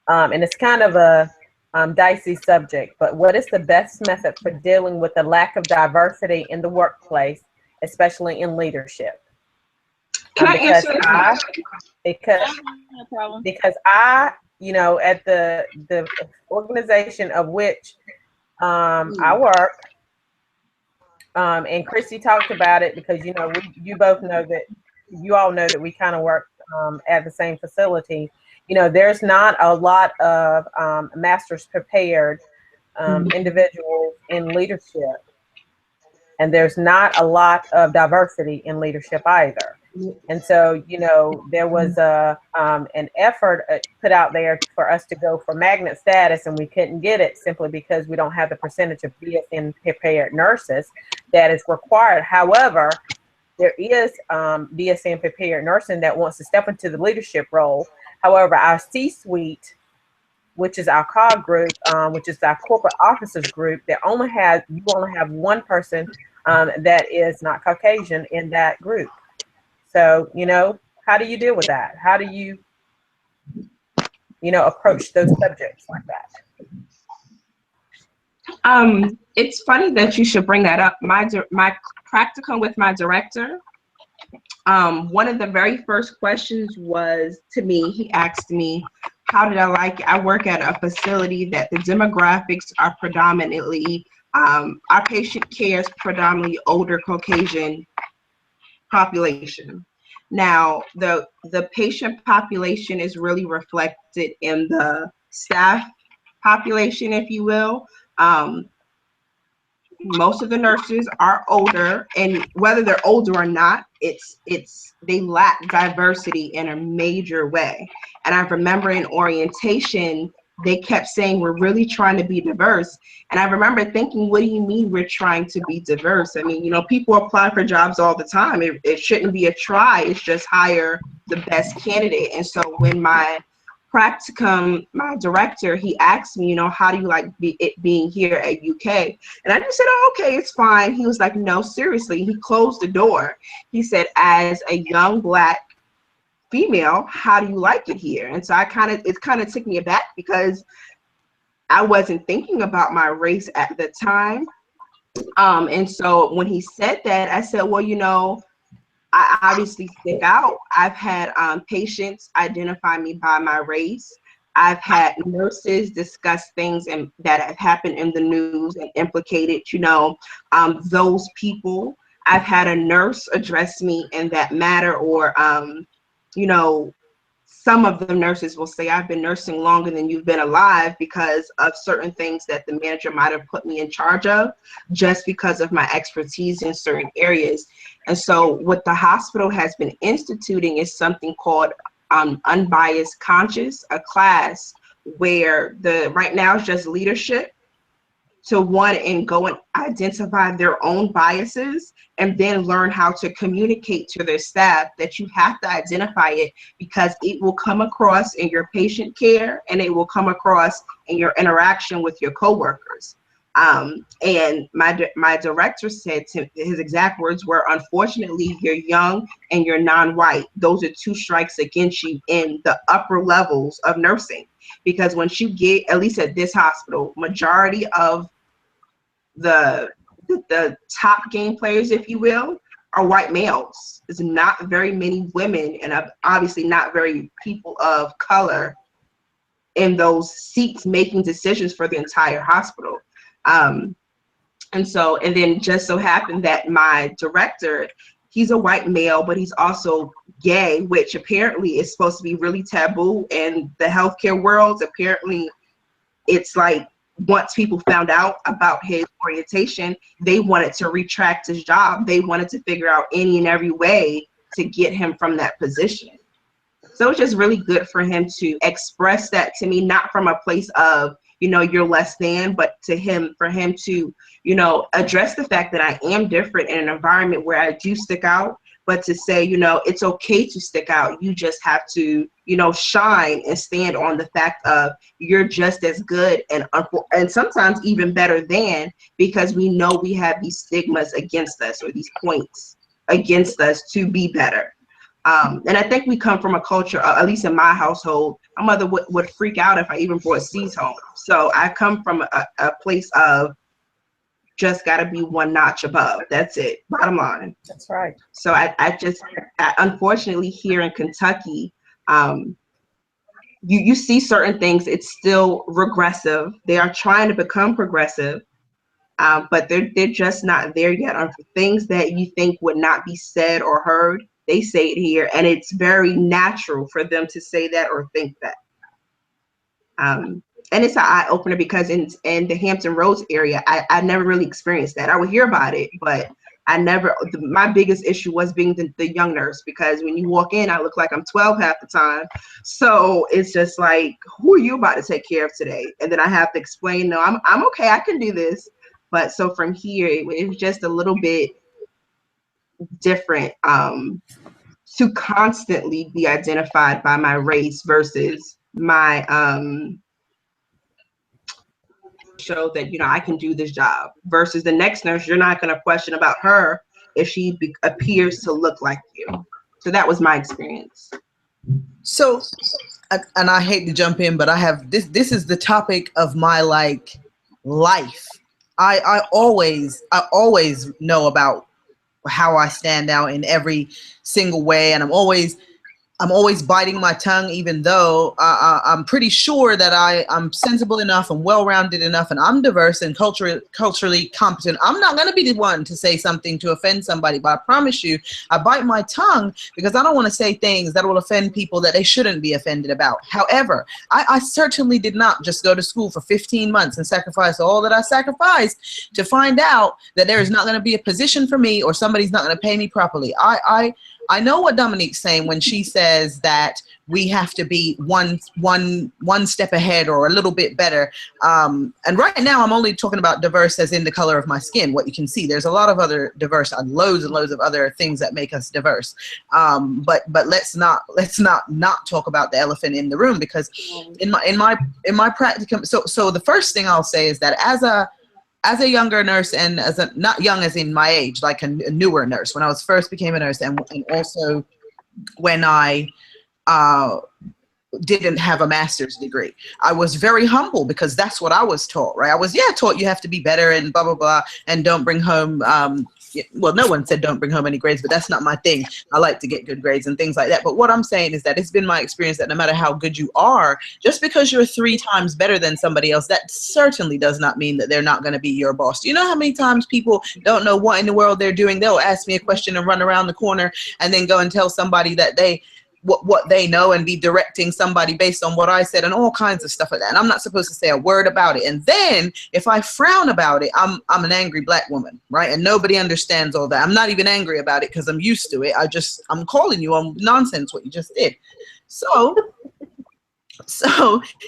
And it's kind of a dicey subject, but what is the best method for dealing with the lack of diversity in the workplace, especially in leadership? Can I answer that? Because I, you know, at the organization of which I work, and Christy talked about it, because you know you both know that, you all know that we kind of work at the same facility. You know, there's not a lot of master's prepared individuals in leadership, and there's not a lot of diversity in leadership either. And so, you know, there was an effort put out there for us to go for magnet status, and we couldn't get it simply because we don't have the percentage of BSN prepared nurses that is required. However, there is BSN prepared nursing that wants to step into the leadership role. However, our C-suite, which is our COG group, which is our corporate officers group, that you only have one person that is not Caucasian in that group. So, you know, how do you deal with that? How do you, you know, approach those subjects like that? It's funny that you should bring that up. My practicum with my director, one of the very first questions was to me, he asked me, how did I like it? I work at a facility that the demographics are predominantly, our patient care is predominantly older Caucasian population. Now, the patient population is really reflected in the staff population, if you will. Most of the nurses are older, and whether they're older or not, they lack diversity in a major way. And I remember in orientation, they kept saying, we're really trying to be diverse. And I remember thinking, what do you mean we're trying to be diverse? I mean, you know, people apply for jobs all the time. It shouldn't be a try. It's just hire the best candidate. And so when my practicum, my director, he asked me, you know, how do you like it being here at UK? And I just said, oh, okay, it's fine. He was like, no, seriously. He closed the door. He said, as a young Black female, how do you like it here? And so it kind of took me aback because I wasn't thinking about my race at the time. And so when he said that, I said, well, you know, I obviously stick out. I've had patients identify me by my race. I've had nurses discuss things that have happened in the news and implicated, you know, those people. I've had a nurse address me in that matter, or, you know, some of the nurses will say, I've been nursing longer than you've been alive because of certain things that the manager might have put me in charge of just because of my expertise in certain areas. And so what the hospital has been instituting is something called Unbiased Conscious, a class where right now it's just leadership to and go and identify their own biases and then learn how to communicate to their staff that you have to identify it because it will come across in your patient care and it will come across in your interaction with your coworkers. And my director said, his exact words were, unfortunately, you're young and you're non-white. Those are two strikes against you in the upper levels of nursing. Because once you get, at least at this hospital, majority of the top game players, if you will, are white males. There's not very many women and obviously not very people of color in those seats making decisions for the entire hospital. And then just so happened that my director, he's a white male, but he's also gay, which apparently is supposed to be really taboo in the healthcare world. Apparently it's like, once people found out about his orientation, they wanted to retract his job. They wanted to figure out any and every way to get him from that position. So it's just really good for him to express that to me, not from a place of, you know, you're less than, but for him to, you know, address the fact that I am different in an environment where I do stick out, but to say, you know, it's okay to stick out. You just have to, you know, shine and stand on the fact of you're just as good and sometimes even better than, because we know we have these stigmas against us or these points against us to be better. And I think we come from a culture, at least in my household, my mother would freak out if I even brought C's home. So I come from a place of just got to be one notch above. That's it. Bottom line. That's right. So I unfortunately here in Kentucky, you see certain things, it's still regressive. They are trying to become progressive, but they're just not there yet. On things that you think would not be said or heard, they say it here, and it's very natural for them to say that or think that. And it's an eye opener because in the Hampton Roads area, I never really experienced that. I would hear about it, but my biggest issue was being the young nurse, because when you walk in, I look like I'm 12 half the time. So it's just like, who are you about to take care of today? And then I have to explain, no, I'm okay, I can do this. But so from here, it was just a little bit different to constantly be identified by my race versus my show that, you know, I can do this job, versus the next nurse, you're not going to question about her if she appears to look like you. So that was my experience. So, and I hate to jump in, but I have this is the topic of my life. I always know about how I stand out in every single way, and I'm always biting my tongue, even though I'm pretty sure that I'm sensible enough and well-rounded enough and I'm diverse and culturally competent. I'm not going to be the one to say something to offend somebody, but I promise you, I bite my tongue because I don't want to say things that will offend people that they shouldn't be offended about. However, I certainly did not just go to school for 15 months and sacrifice all that I sacrificed to find out that there is not going to be a position for me or somebody's not going to pay me properly. I know what Dominique's saying when she says that we have to be one step ahead or a little bit better. And right now I'm only talking about diverse as in the color of my skin, what you can see. There's a lot of other diverse, loads and loads of other things that make us diverse. But let's not talk about the elephant in the room, because in my practicum, so the first thing I'll say is that as a younger nurse, and as a, not young as in my age, like a newer nurse, when I was first became a nurse, and also when I didn't have a master's degree, I was very humble, because that's what I was taught, right? I was taught you have to be better and blah, blah, blah, and don't bring home, well, no one said don't bring home any grades, but that's not my thing. I like to get good grades and things like that. But what I'm saying is that it's been my experience that no matter how good you are, just because you're 3 times better than somebody else, that certainly does not mean that they're not going to be your boss. Do you know how many times people don't know what in the world they're doing? They'll ask me a question and run around the corner and then go and tell somebody that what they know, and be directing somebody based on what I said, and all kinds of stuff like that. And I'm not supposed to say a word about it. And then if I frown about it, I'm an angry Black woman, right? And nobody understands all that. I'm not even angry about it because I'm used to it. I'm calling you on nonsense, what you just did. So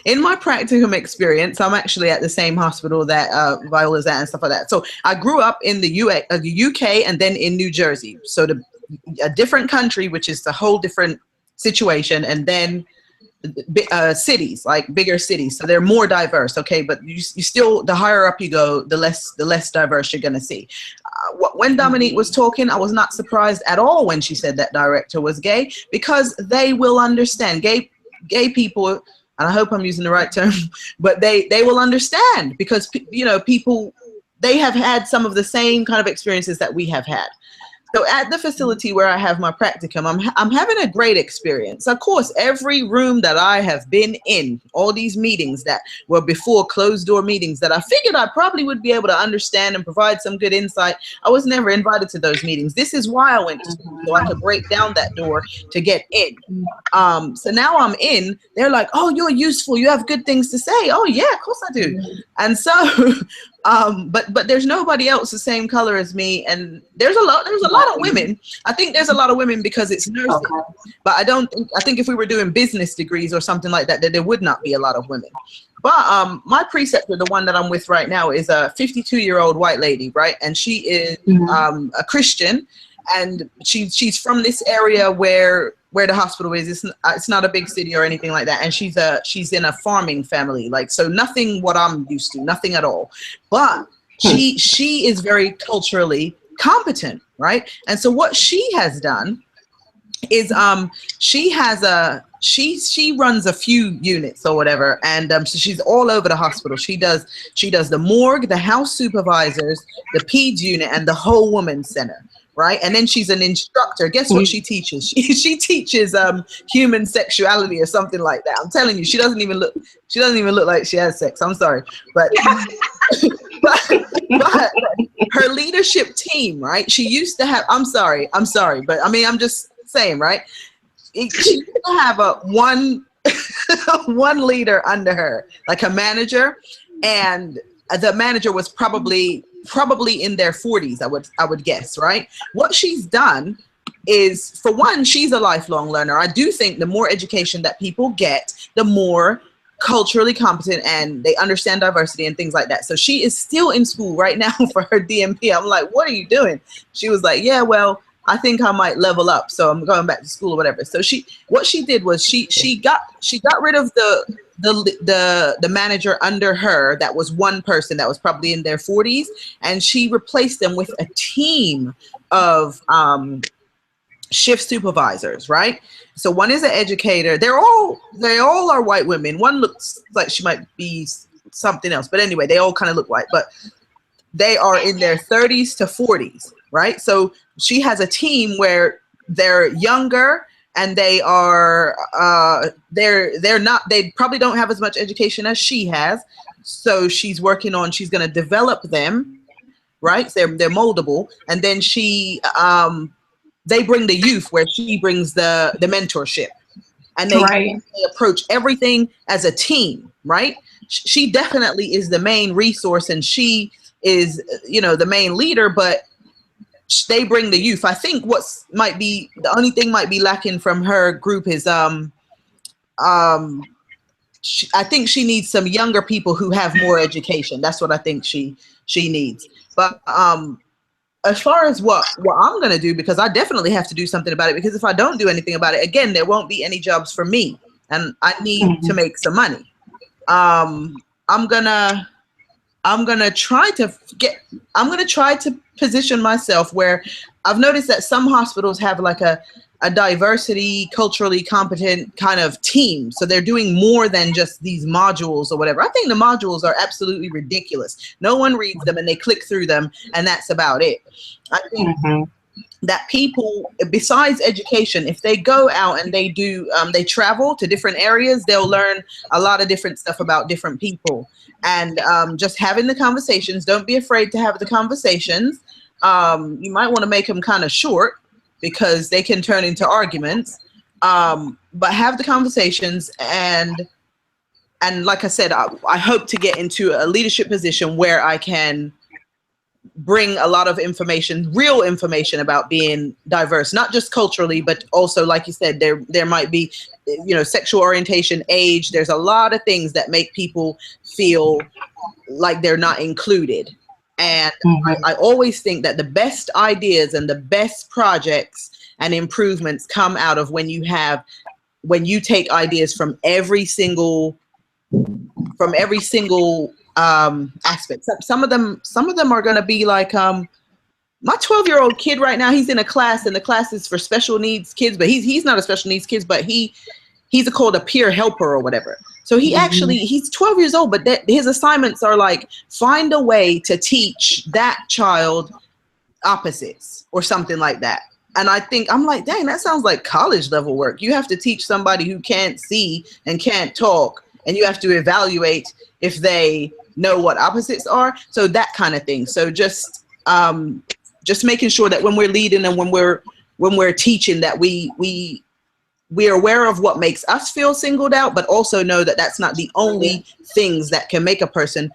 in my practicum experience, I'm actually at the same hospital that Viola's at and stuff like that. So I grew up in the UK and then in New Jersey. So a different country, which is a whole different situation, and then cities, like bigger cities, so they're more diverse. Okay, but you still, the higher up you go, the less diverse you're gonna see. When Dominique was talking, I was not surprised at all when she said that director was gay, because they will understand. Gay people, and I hope I'm using the right term, but they will understand, because people, they have had some of the same kind of experiences that we have had. So at the facility where I have my practicum, I'm having a great experience. Of course, every room that I have been in, all these meetings that were before closed door meetings that I figured I probably would be able to understand and provide some good insight, I was never invited to those meetings. This is why I went to school, so I could break down that door to get in. So now I'm in, they're like, oh, you're useful, you have good things to say. Oh yeah, of course I do. And so, but there's nobody else the same color as me, and there's a lot of women. I think there's a lot of women because it's nursing, but I think if we were doing business degrees or something like that, there would not be a lot of women. But my preceptor, the one that I'm with right now, is a 52-year-old white lady, right? And she is a Christian, and she's from this area where the hospital is. It's not a big city or anything like that, and she's in a farming family, like, so nothing what I'm used to, nothing at all. But she is very culturally competent, right? And so what she has done is she runs a few units or whatever, and so she's all over the hospital. She does the morgue, the house supervisors, the peds unit, and the whole women's center, right? And then she's an instructor. Guess what she teaches? She teaches human sexuality or something like that. I'm telling you, she doesn't even look like she has sex. I'm sorry, but but her leadership team, right? She used to have. I'm sorry, but I mean, I'm just saying, right? She used to have one leader under her, like a manager, and the manager was probably in their 40s, I would guess, right? What she's done is, for one, she's a lifelong learner. I do think the more education that people get, the more culturally competent and they understand diversity and things like that. So she is still in school right now for her DMP. I'm like, what are you doing? She was like, yeah, well, I think I might level up, so I'm going back to school or whatever. So what she did was she got rid of the manager under her. That was one person that was probably in their 40s, and she replaced them with a team of shift supervisors, right? So one is an educator. They all are white women. One looks like she might be something else, but anyway, they all kind of look white, but they are in their 30s to 40s, right? So she has a team where they're younger, and they are they probably don't have as much education as she has. So she's going to develop them, right? They're moldable, and then they bring the youth, where she brings the mentorship, and they approach everything as a team, right? She definitely is the main resource, and she is, the main leader, but they bring the youth. I think the only thing might be lacking from her group is I think she needs some younger people who have more education. That's what I think she needs. But as far as what I'm going to do, because I definitely have to do something about it, because if I don't do anything about it, again, there won't be any jobs for me, and I need to make some money. I'm gonna try to position myself where I've noticed that some hospitals have like a diversity, culturally competent kind of team. So they're doing more than just these modules or whatever. I think the modules are absolutely ridiculous. No one reads them and they click through them and that's about it. I think that people, besides education, if they go out and they do, they travel to different areas, they'll learn a lot of different stuff about different people. And just having the conversations, don't be afraid to have the conversations. You might want to make them kind of short, because they can turn into arguments, but have the conversations, and like I said, I hope to get into a leadership position where I can bring a lot of information, real information about being diverse, not just culturally, but also, like you said, there might be, sexual orientation, age. There's a lot of things that make people feel like they're not included. And I always think that the best ideas and the best projects and improvements come out of when you take ideas from every single aspect. Some of them are going to be like, my 12-year-old kid right now, he's in a class, and the class is for special needs kids, but he's not a special needs kid, but he's called a peer helper or whatever. So he's 12 years old, but his assignments are like, find a way to teach that child opposites or something like that. And I'm like, dang, that sounds like college level work. You have to teach somebody who can't see and can't talk, and you have to evaluate if they know what opposites are. So that kind of thing. So just making sure that when we're leading and when we're teaching, that we are aware of what makes us feel singled out, but also know that that's not the only things that can make a person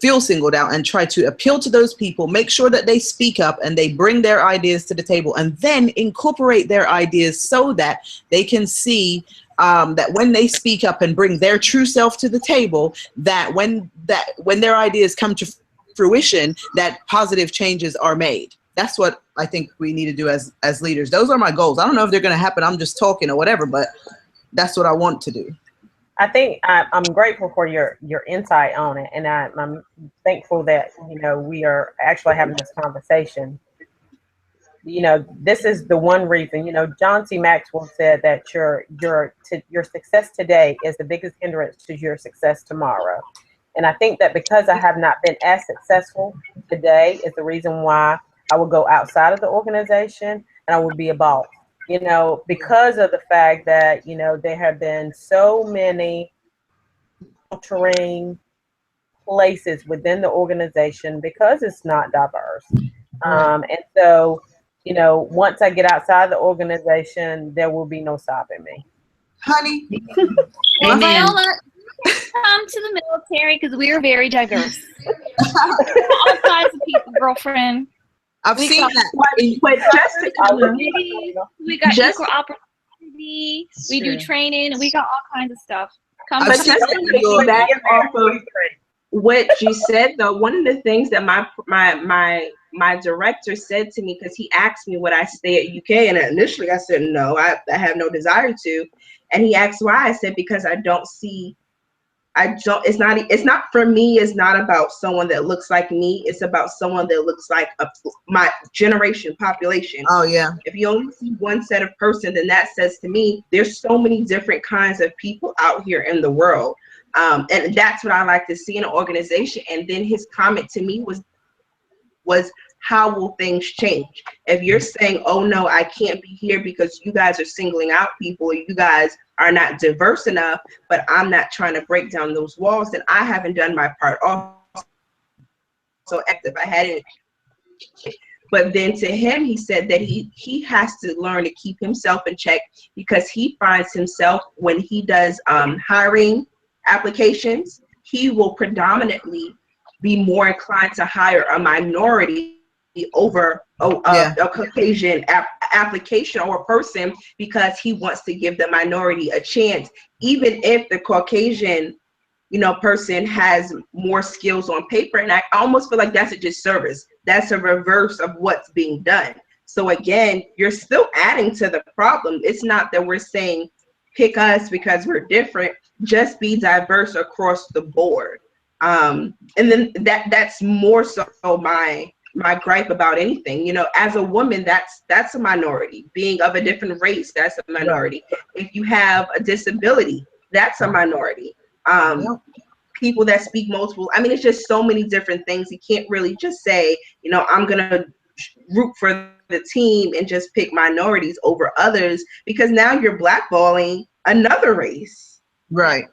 feel singled out, and try to appeal to those people, make sure that they speak up and they bring their ideas to the table, and then incorporate their ideas so that they can see that when they speak up and bring their true self to the table, that when their ideas come to fruition, that positive changes are made. That's what I think we need to do as leaders. Those are my goals. I don't know if they're going to happen. I'm just talking or whatever, but that's what I want to do. I think I'm grateful for your insight on it, and I'm thankful that we are actually having this conversation. This is the one reason. John C. Maxwell said that your success today is the biggest hindrance to your success tomorrow. And I think that because I have not been as successful today is the reason why I will go outside of the organization and I will be a boss. Because of the fact that, there have been so many altering places within the organization because it's not diverse. And so, once I get outside the organization, there will be no stopping me. Honey. Viola, come to the military because we are very diverse. All kinds of people, girlfriend. I've seen that. But Jessica, we got equal opportunity. We do training. We got all kinds of stuff. Come but to just to back off of what you said, though, one of the things that my director said to me, because he asked me would I stay at UK, and initially I said no, I have no desire to, and he asked why. I said because it's not for me. It's not about someone that looks like me. It's about someone that looks like my generation population. Oh yeah. If you only see one set of person, then that says to me, there's so many different kinds of people out here in the world. And that's what I like to see in an organization. And then his comment to me was how will things change? If you're saying, oh no, I can't be here because you guys are singling out people, or you guys are not diverse enough, but I'm not trying to break down those walls, then I haven't done my part. Also active, I hadn't. But then to him, he said that he has to learn to keep himself in check, because he finds himself when he does hiring applications, he will predominantly be more inclined to hire a minority over Yeah. a Caucasian application or person because he wants to give the minority a chance, even if the Caucasian, you know, person has more skills on paper. And I almost feel like that's a disservice. That's a reverse of what's being done. So again, you're still adding to the problem. It's not that we're saying pick us because we're different, just be diverse across the board. And then that's more so my gripe about anything. You know, as a woman, that's a minority. Being of a different race, that's a minority. If you have a disability, that's a minority. People that speak multiple, I mean, it's just so many different things. You can't really just say, you know, I'm gonna root for the team and just pick minorities over others, because now you're blackballing another race. Right.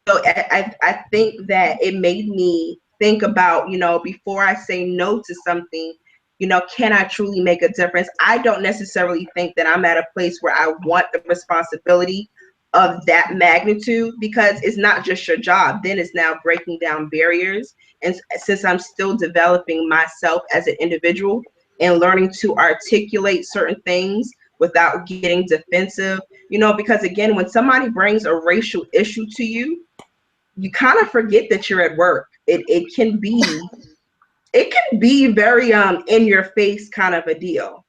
So I think that it made me think about, you know, before I say no to something, you know, can I truly make a difference? I don't necessarily think that I'm at a place where I want the responsibility of that magnitude, because it's not just your job. Then it's now breaking down barriers. And since I'm still developing myself as an individual and learning to articulate certain things without getting defensive, you know, because again, when somebody brings a racial issue to you, you kind of forget that you're at work. It can be very in your face kind of a deal.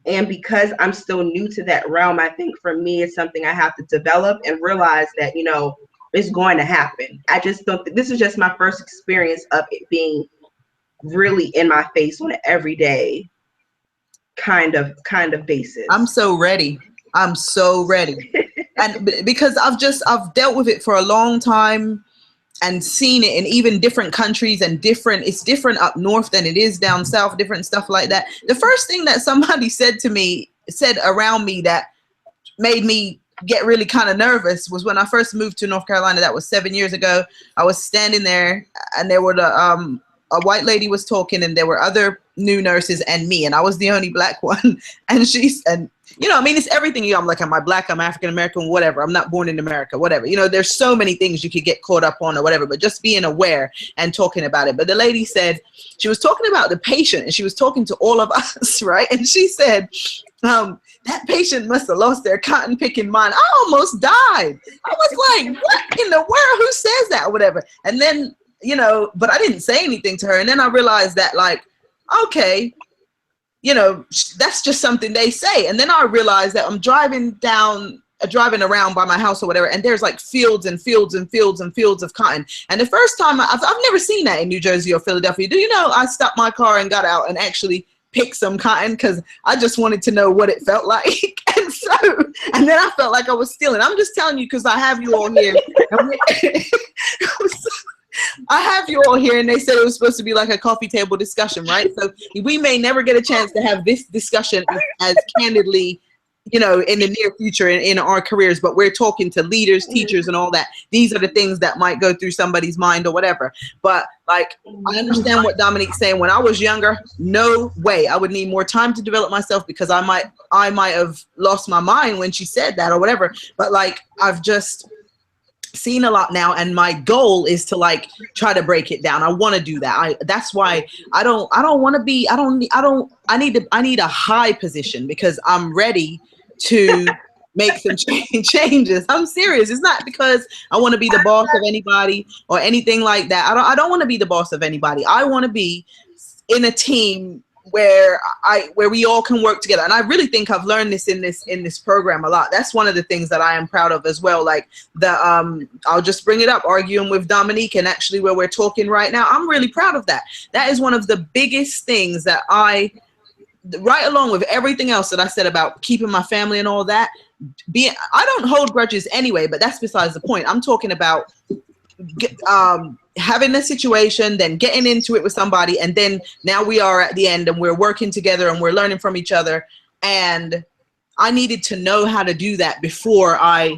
And because I'm still new to that realm, I think for me it's something I have to develop and realize that, you know, it's going to happen. I just don't think this is just my first experience of it being really in my face on an everyday kind of basis. I'm so ready. I'm so ready. And because I've dealt with it for a long time and seen it in even different countries, and it's different up north than it is down south, different stuff like that. The first thing that somebody said around me that made me get really kind of nervous was when I first moved to North Carolina. That was 7 years ago. I was standing there and there were a white lady was talking, and there were other new nurses and me, and I was the only black one. And you know, I mean, it's everything. You know, I'm like, am I black? I'm African American, whatever. I'm not born in America, whatever. You know, there's so many things you could get caught up on or whatever, but just being aware and talking about it. But the lady said, she was talking about the patient, and she was talking to all of us, right? And she said, that patient must have lost their cotton picking mind. I almost died. I was like, what in the world? Who says that or whatever? And then, you know, but I didn't say anything to her. And then I realized that, like, okay, you know, that's just something they say. And then I realized that I'm driving around by my house or whatever, and there's like fields and fields and fields and fields of cotton. And the first time I've never seen that in New Jersey or Philadelphia. Do you know, I stopped my car and got out and actually picked some cotton because I just wanted to know what it felt like. And then I felt like I was stealing. I'm just telling you because I have you all here. I have you all here, and they said it was supposed to be like a coffee table discussion, right? So we may never get a chance to have this discussion as candidly, you know, in the near future in our careers, but we're talking to leaders, teachers, and all that. These are the things that might go through somebody's mind or whatever. But like, I understand what Dominique's saying. When I was younger, no way. I would need more time to develop myself, because I might have lost my mind when she said that or whatever. But like, I've just seen a lot now, and my goal is to like try to break it down. I want to do that. That's why I need a high position, because I'm ready to make some changes. I'm serious. It's not because I want to be the boss of anybody or anything like that. I don't want to be the boss of anybody. I want to be in a team where we all can work together. And I really think I've learned this in this program a lot. That's one of the things that I am proud of as well. Like I'll just bring it up, arguing with Dominique, and actually where we're talking right now, I'm really proud of that. That is one of the biggest things that right along with everything else that I said about keeping my family and all that, I don't hold grudges anyway, but that's besides the point. I'm talking about having a situation, then getting into it with somebody, and then now we are at the end and we're working together and we're learning from each other. And I needed to know how to do that before I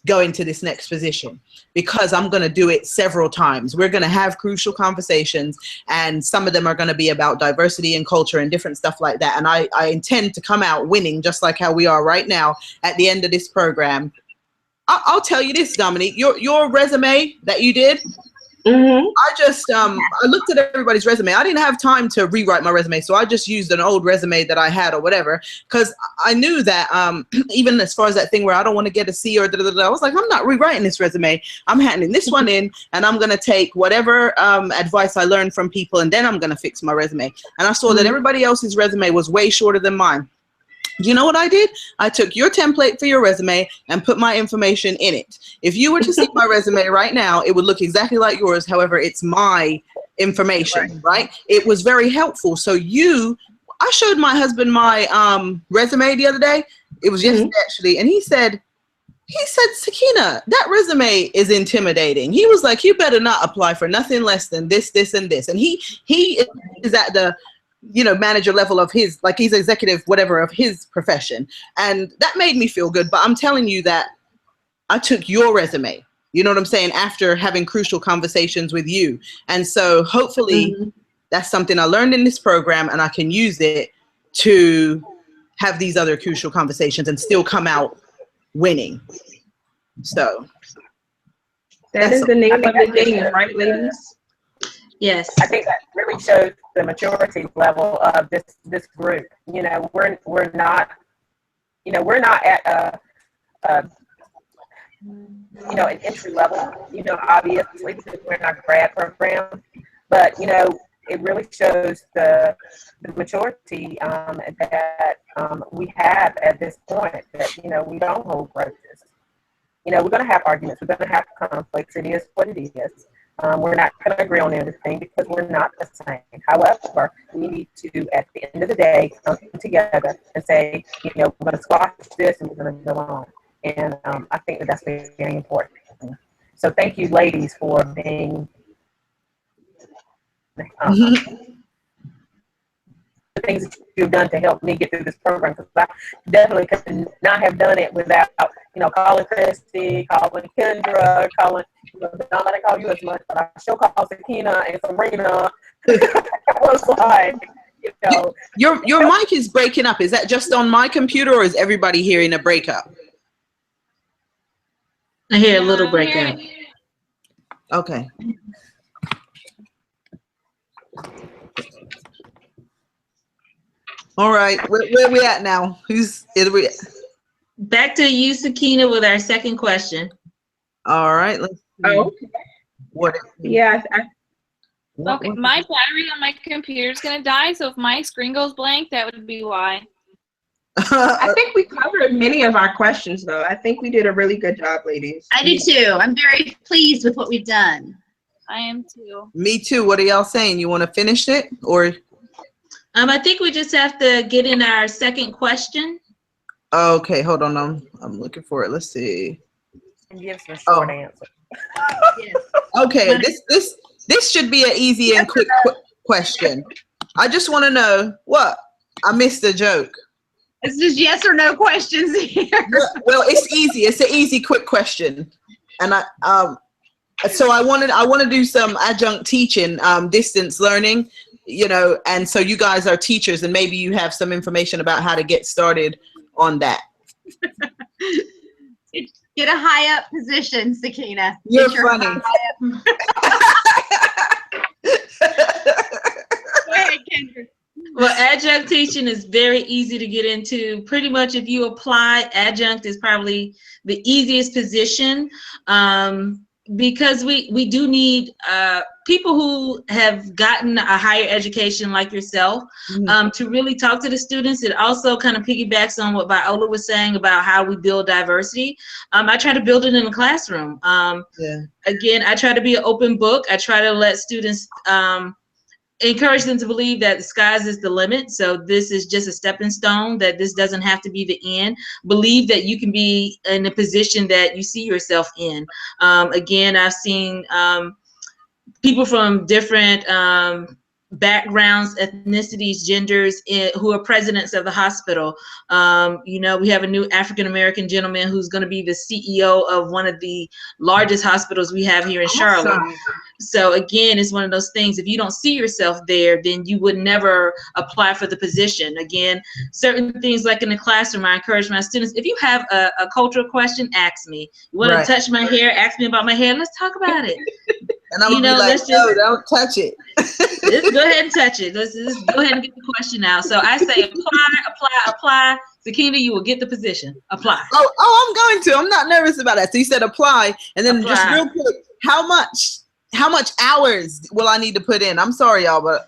go into this next position, because I'm going to do it several times. We're going to have crucial conversations, and some of them are going to be about diversity and culture and different stuff like that. And I intend to come out winning, just like how we are right now at the end of this program. I'll tell you this, Dominique, your resume that you did, I just I looked at everybody's resume. I didn't have time to rewrite my resume, so I just used an old resume that I had or whatever, because I knew that even as far as that thing where I don't want to get a C or I was like, I'm not rewriting this resume. I'm handing this one in, and I'm gonna take whatever advice I learned from people, and then I'm gonna fix my resume. And I saw that everybody else's resume was way shorter than mine. You know what I did? I took your template for your resume and put my information in it. If you were to see my resume right now, it would look exactly like yours. However, it's my information, right? It was very helpful. So I showed my husband my resume the other day. It was yesterday actually. And he said, Sakina, that resume is intimidating. He was like, you better not apply for nothing less than this, this, and this. And he is at the manager level of his, like he's executive, whatever, of his profession. And that made me feel good. But I'm telling you that I took your resume, you know what I'm saying, after having crucial conversations with you. And so hopefully that's something I learned in this program, and I can use it to have these other crucial conversations and still come out winning. So that is the name of the game, right, ladies? Yes. I think that really shows the maturity level of this group. We're not at an entry level, obviously, because we're in our grad program, but it really shows the maturity that we have at this point, that we don't hold grudges. We're going to have arguments, we're going to have conflicts. It is what it is. We're not going to agree on everything because we're not the same. However, we need to, at the end of the day, come together and say, we're going to squash this and we're going to go on. And I think that that's very, very important. So thank you, ladies, for being the things that you've done to help me get through this program, because I definitely could not have done it without, calling Christy, calling Kendra, calling, not that I call you as much, but I sure call Sakina and Serena. It was like, Your mic is breaking up. Is that just on my computer, or is everybody hearing a breakup? I hear a little breakup. Okay. All right, where we at now? Back to you, Sakina, with our second question. All right, let's see. Okay. What? Yes. Okay, my battery on my computer is gonna die, so if my screen goes blank, that would be why. I think we covered many of our questions, though. I think we did a really good job, ladies. I do too. I'm very pleased with what we've done. I am too. Me too. What are y'all saying? You want to finish it, or? I think we just have to get in our second question. Okay, hold on. I'm looking for it. Let's see. Give us a short answer. Yes. Okay, this should be an easy and quick question. I just want to know what I missed the joke. It's just yes or no questions here. Well, it's easy. It's an easy, quick question, and so I want to do some adjunct teaching, distance learning, and so you guys are teachers, and maybe you have some information about how to get started on that. Get a high up position, Sakina. You're funny. Go ahead, Kendra. Well, adjunct teaching is very easy to get into. Pretty much if you apply, adjunct is probably the easiest position, because we do need people who have gotten a higher education like yourself to really talk to the students. It also kind of piggybacks on what Viola was saying about how we build diversity. I try to build it in the classroom. Again, I try to be an open book. I try to let students encourage them to believe that the skies is the limit. So this is just a stepping stone, that this doesn't have to be the end. Believe that you can be in a position that you see yourself in. Again, I've seen people from different backgrounds, ethnicities, genders, who are presidents of the hospital. We have a new African-American gentleman who's going to be the CEO of one of the largest hospitals we have here in Charlotte. Awesome. So again, it's one of those things, if you don't see yourself there, then you would never apply for the position. Again, certain things like in the classroom, I encourage my students, if you have a cultural question, ask me. You want to touch my hair, ask me about my hair, let's talk about it. And I'm You gonna be know, like, let's no, just don't touch it. let's go ahead and touch it. Let's go ahead and get the question out. So I say apply. Sakina, you will get the position. Apply. Oh, I'm going to. I'm not nervous about that. So you said apply, and then just Apply. real quick, how much hours will I need to put in? I'm sorry, y'all, but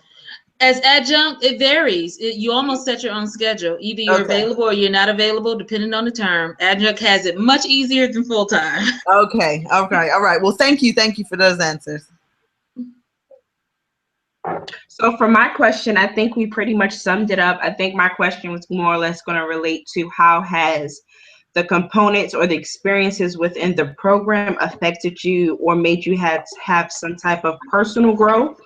As adjunct, it varies. You almost set your own schedule. Either you're okay. available or you're not available, depending on the term. Adjunct has it much easier than full time. Okay. All right. Well, thank you for those answers. So for my question, I think we pretty much summed it up. I think my question was more or less going to relate to how has the components or the experiences within the program affected you or made you have some type of personal growth.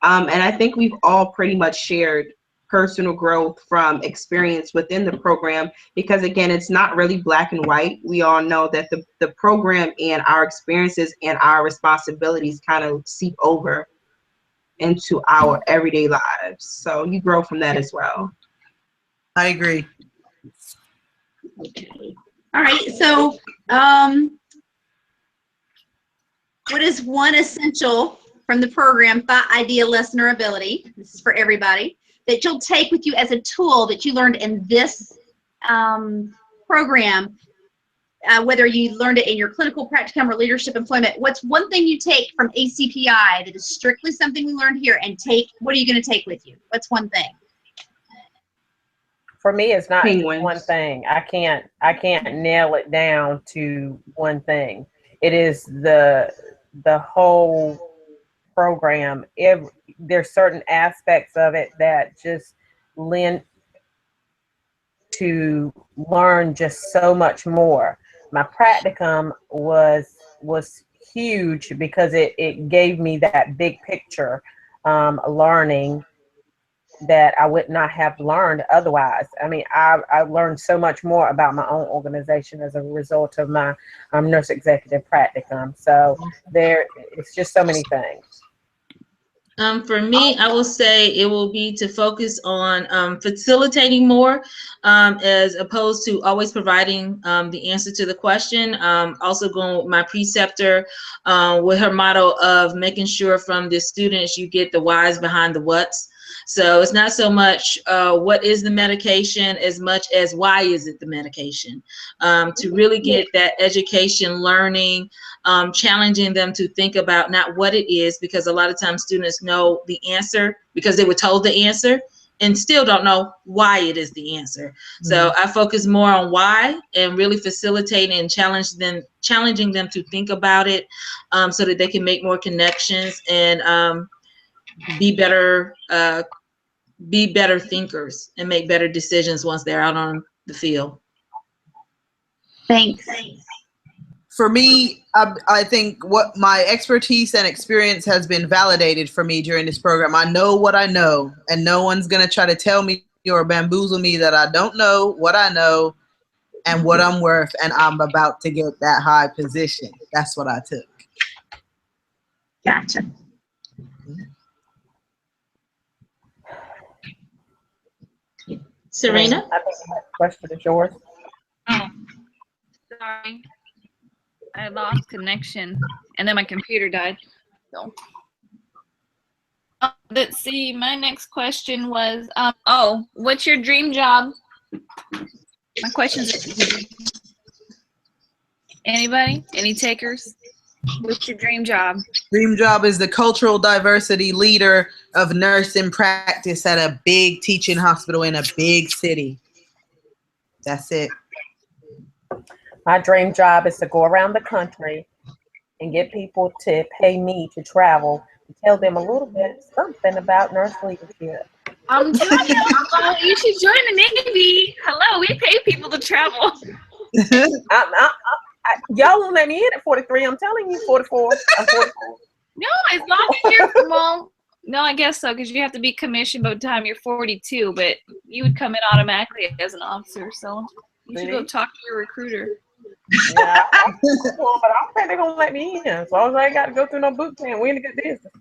And I think we've all pretty much shared personal growth from experience within the program, because again, it's not really black and white. We all know that the program and our experiences and our responsibilities kind of seep over into our everyday lives. So you grow from that as well. I agree. Okay. All right. So, what is one essential from the program, thought, idea, lesson, or ability? This is for everybody that you'll take with you as a tool that you learned in this program. Whether you learned it in your clinical practicum or leadership employment, what's one thing you take from ACPI that is strictly something we learned here, and what are you going to take with you? What's one thing? For me, it's not Penguins. one thing. I can't nail it down to one thing. It is the whole program. There's certain aspects of it that just lend to learn just so much more. My practicum was huge because it gave me that big picture learning that I would not have learned otherwise. I mean, I learned so much more about my own organization as a result of my nurse executive practicum. So it's just so many things. For me, I will say it will be to focus on facilitating more as opposed to always providing the answer to the question. Also going with my preceptor with her motto of making sure from the students you get the whys behind the whats. So it's not so much what is the medication as much as why is it the medication, to really get that education, learning, challenging them to think about not what it is, because a lot of times students know the answer because they were told the answer and still don't know why it is the answer. Mm-hmm. So I focus more on why and really facilitating and challenging them to think about it so that they can make more connections and be better thinkers and make better decisions once they're out on the field. Thanks. For me, I think what my expertise and experience has been validated for me during this program. I know what I know, and no one's going to try to tell me or bamboozle me that I don't know what I know and what I'm worth, and I'm about to get that high position. That's what I took. Gotcha. Serena? I think the question is yours. Oh, sorry. I lost connection, and then my computer died. So, let's see. My next question was, what's your dream job? My questions are easy. Anybody? Any takers? What's your dream job? Dream job is the cultural diversity leader of nursing practice at a big teaching hospital in a big city. That's it. My dream job is to go around the country and get people to pay me to travel to tell them a little bit something about nurse leadership. I'm telling you, you should join the Navy. Hello, we pay people to travel. Y'all won't let me in at 43. I'm telling you, 44. I'm 44. No, as long as you're, well, no, I guess so, because you have to be commissioned by the time you're 42, but you would come in automatically as an officer, so you should go talk to your recruiter. Yeah, but I don't think they're going to let me in. As long as I ain't got to go through no boot camp, we in a good business.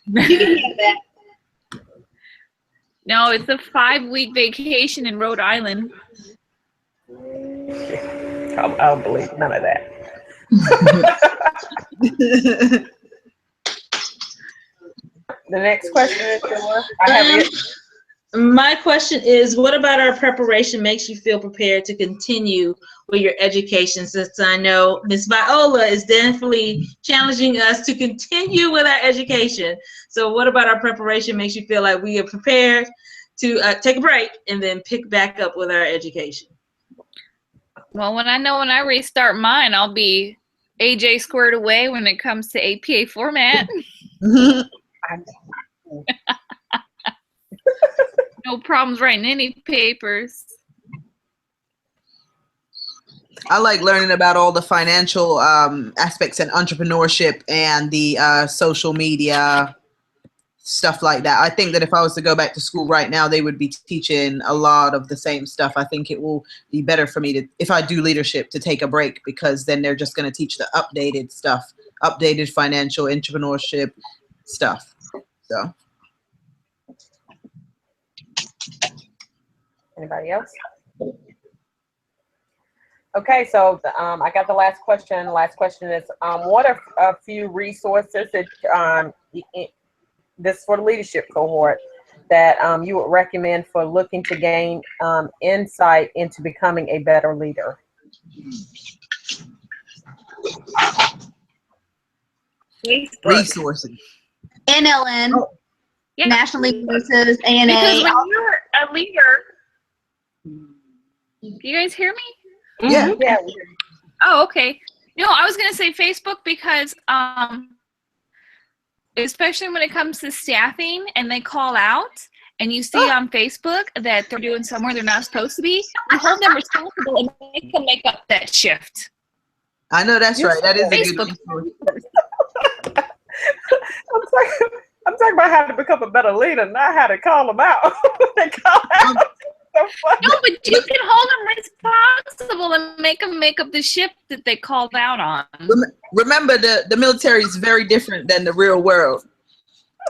You can have that. No, it's a 5-week vacation in Rhode Island. I don't believe none of that. The next question is yours. I have it. My question is, what about our preparation makes you feel prepared to continue with your education? Since I know Ms. Viola is definitely challenging us to continue with our education. So what about our preparation makes you feel like we are prepared to take a break and then pick back up with our education? Well, when I restart mine, I'll be AJ squared away when it comes to APA format. No problems writing any papers. I like learning about all the financial aspects and entrepreneurship and the social media, stuff like that. I think that if I was to go back to school right now, they would be teaching a lot of the same stuff. I think it will be better for me to, if I do leadership, to take a break, because then they're just going to teach the updated stuff, updated financial entrepreneurship stuff. So. Anybody else? Okay, so I got the last question. The last question is, what are a few resources that this is for the leadership cohort that you would recommend for looking to gain insight into becoming a better leader? Resources. NLN, Yeah. National League Voices, ANA. Because when you're a leader, do you guys hear me? Yeah. Yeah. Oh, okay. No, I was gonna say Facebook because especially when it comes to staffing and they call out and you see on Facebook that they're doing somewhere they're not supposed to be, you hold them responsible and they can make up that shift. I know that's right. That is a Facebook. good resource. I'm talking about how to become a better leader, not how to call them out. They call out. So funny. No, but you can hold them responsible and make them make up the shift that they called out on. Remember, the military is very different than the real world.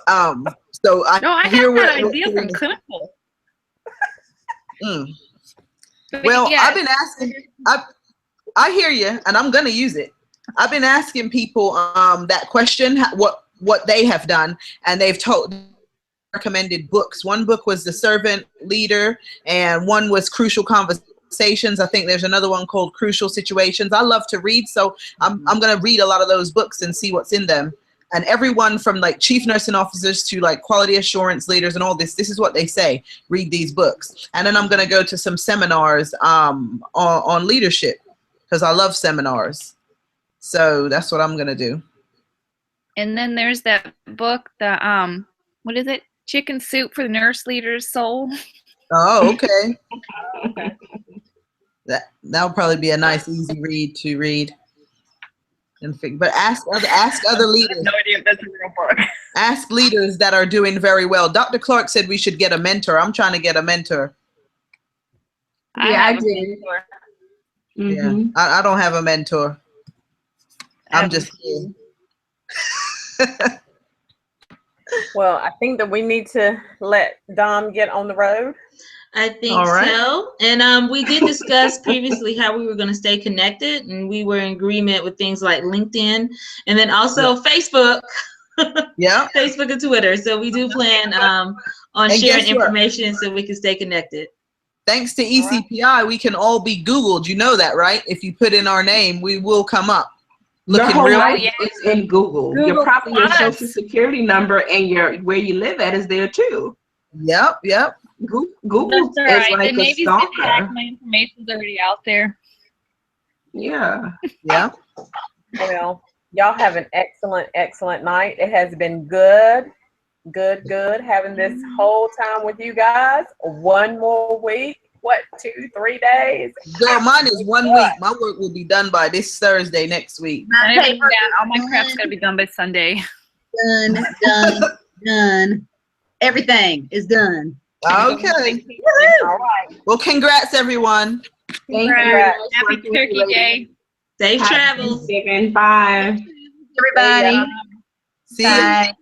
So I hear have that what idea from Karina- clinical. But Well, yeah, I've been asking. I hear you, and I'm gonna use it. I've been asking people that question, what they have done, and they've recommended books. One book was The Servant Leader, and one was Crucial Conversations. I think there's another one called Crucial Situations. I love to read, so I'm going to read a lot of those books and see what's in them. And everyone from like chief nursing officers to like quality assurance leaders and all this is what they say. Read these books. And then I'm going to go to some seminars on leadership, because I love seminars. So that's what I'm going to do. and then there's that book, the what is it? Chicken Soup for the Nurse Leader's Soul. Oh, okay. That'll probably be a nice, easy read to read. But ask other leaders. No idea if that's a real book. Ask leaders that are doing very well. Dr. Clark said we should get a mentor. I'm trying to get a mentor. Yeah, I did. Yeah, I don't have a mentor. I'm just kidding. Well, I think that we need to let Dom get on the road. I think All right. so. And we did discuss previously how we were going to stay connected, and we were in agreement with things like LinkedIn and then also Facebook. Yeah. Facebook and Twitter. So we do plan on And sharing guess what? information so we can stay connected. Thanks to ECPI, we can all be Googled. You know that, right? If you put in our name, we will come up. Your Looking whole real. life is in Google. Google Your Plus. social security number and where you live at is there too. Yep. Google That's all is right. like The a Navy's been hacked. stalker. My information's already out there. Yeah. Yeah. Well, y'all have an excellent night. It has been good having this whole time with you guys. One more week. What, 2-3 days? Girl, mine is 1 week. My work will be done by this Thursday next week. My paper All my crap's got to be done by Sunday. done. Everything is done. Okay. All right. Well, congrats, everyone. Thank Congrats. you. Happy Turkey Day. Safe Happy travels. Thanksgiving. Bye. Everybody. See you. Bye.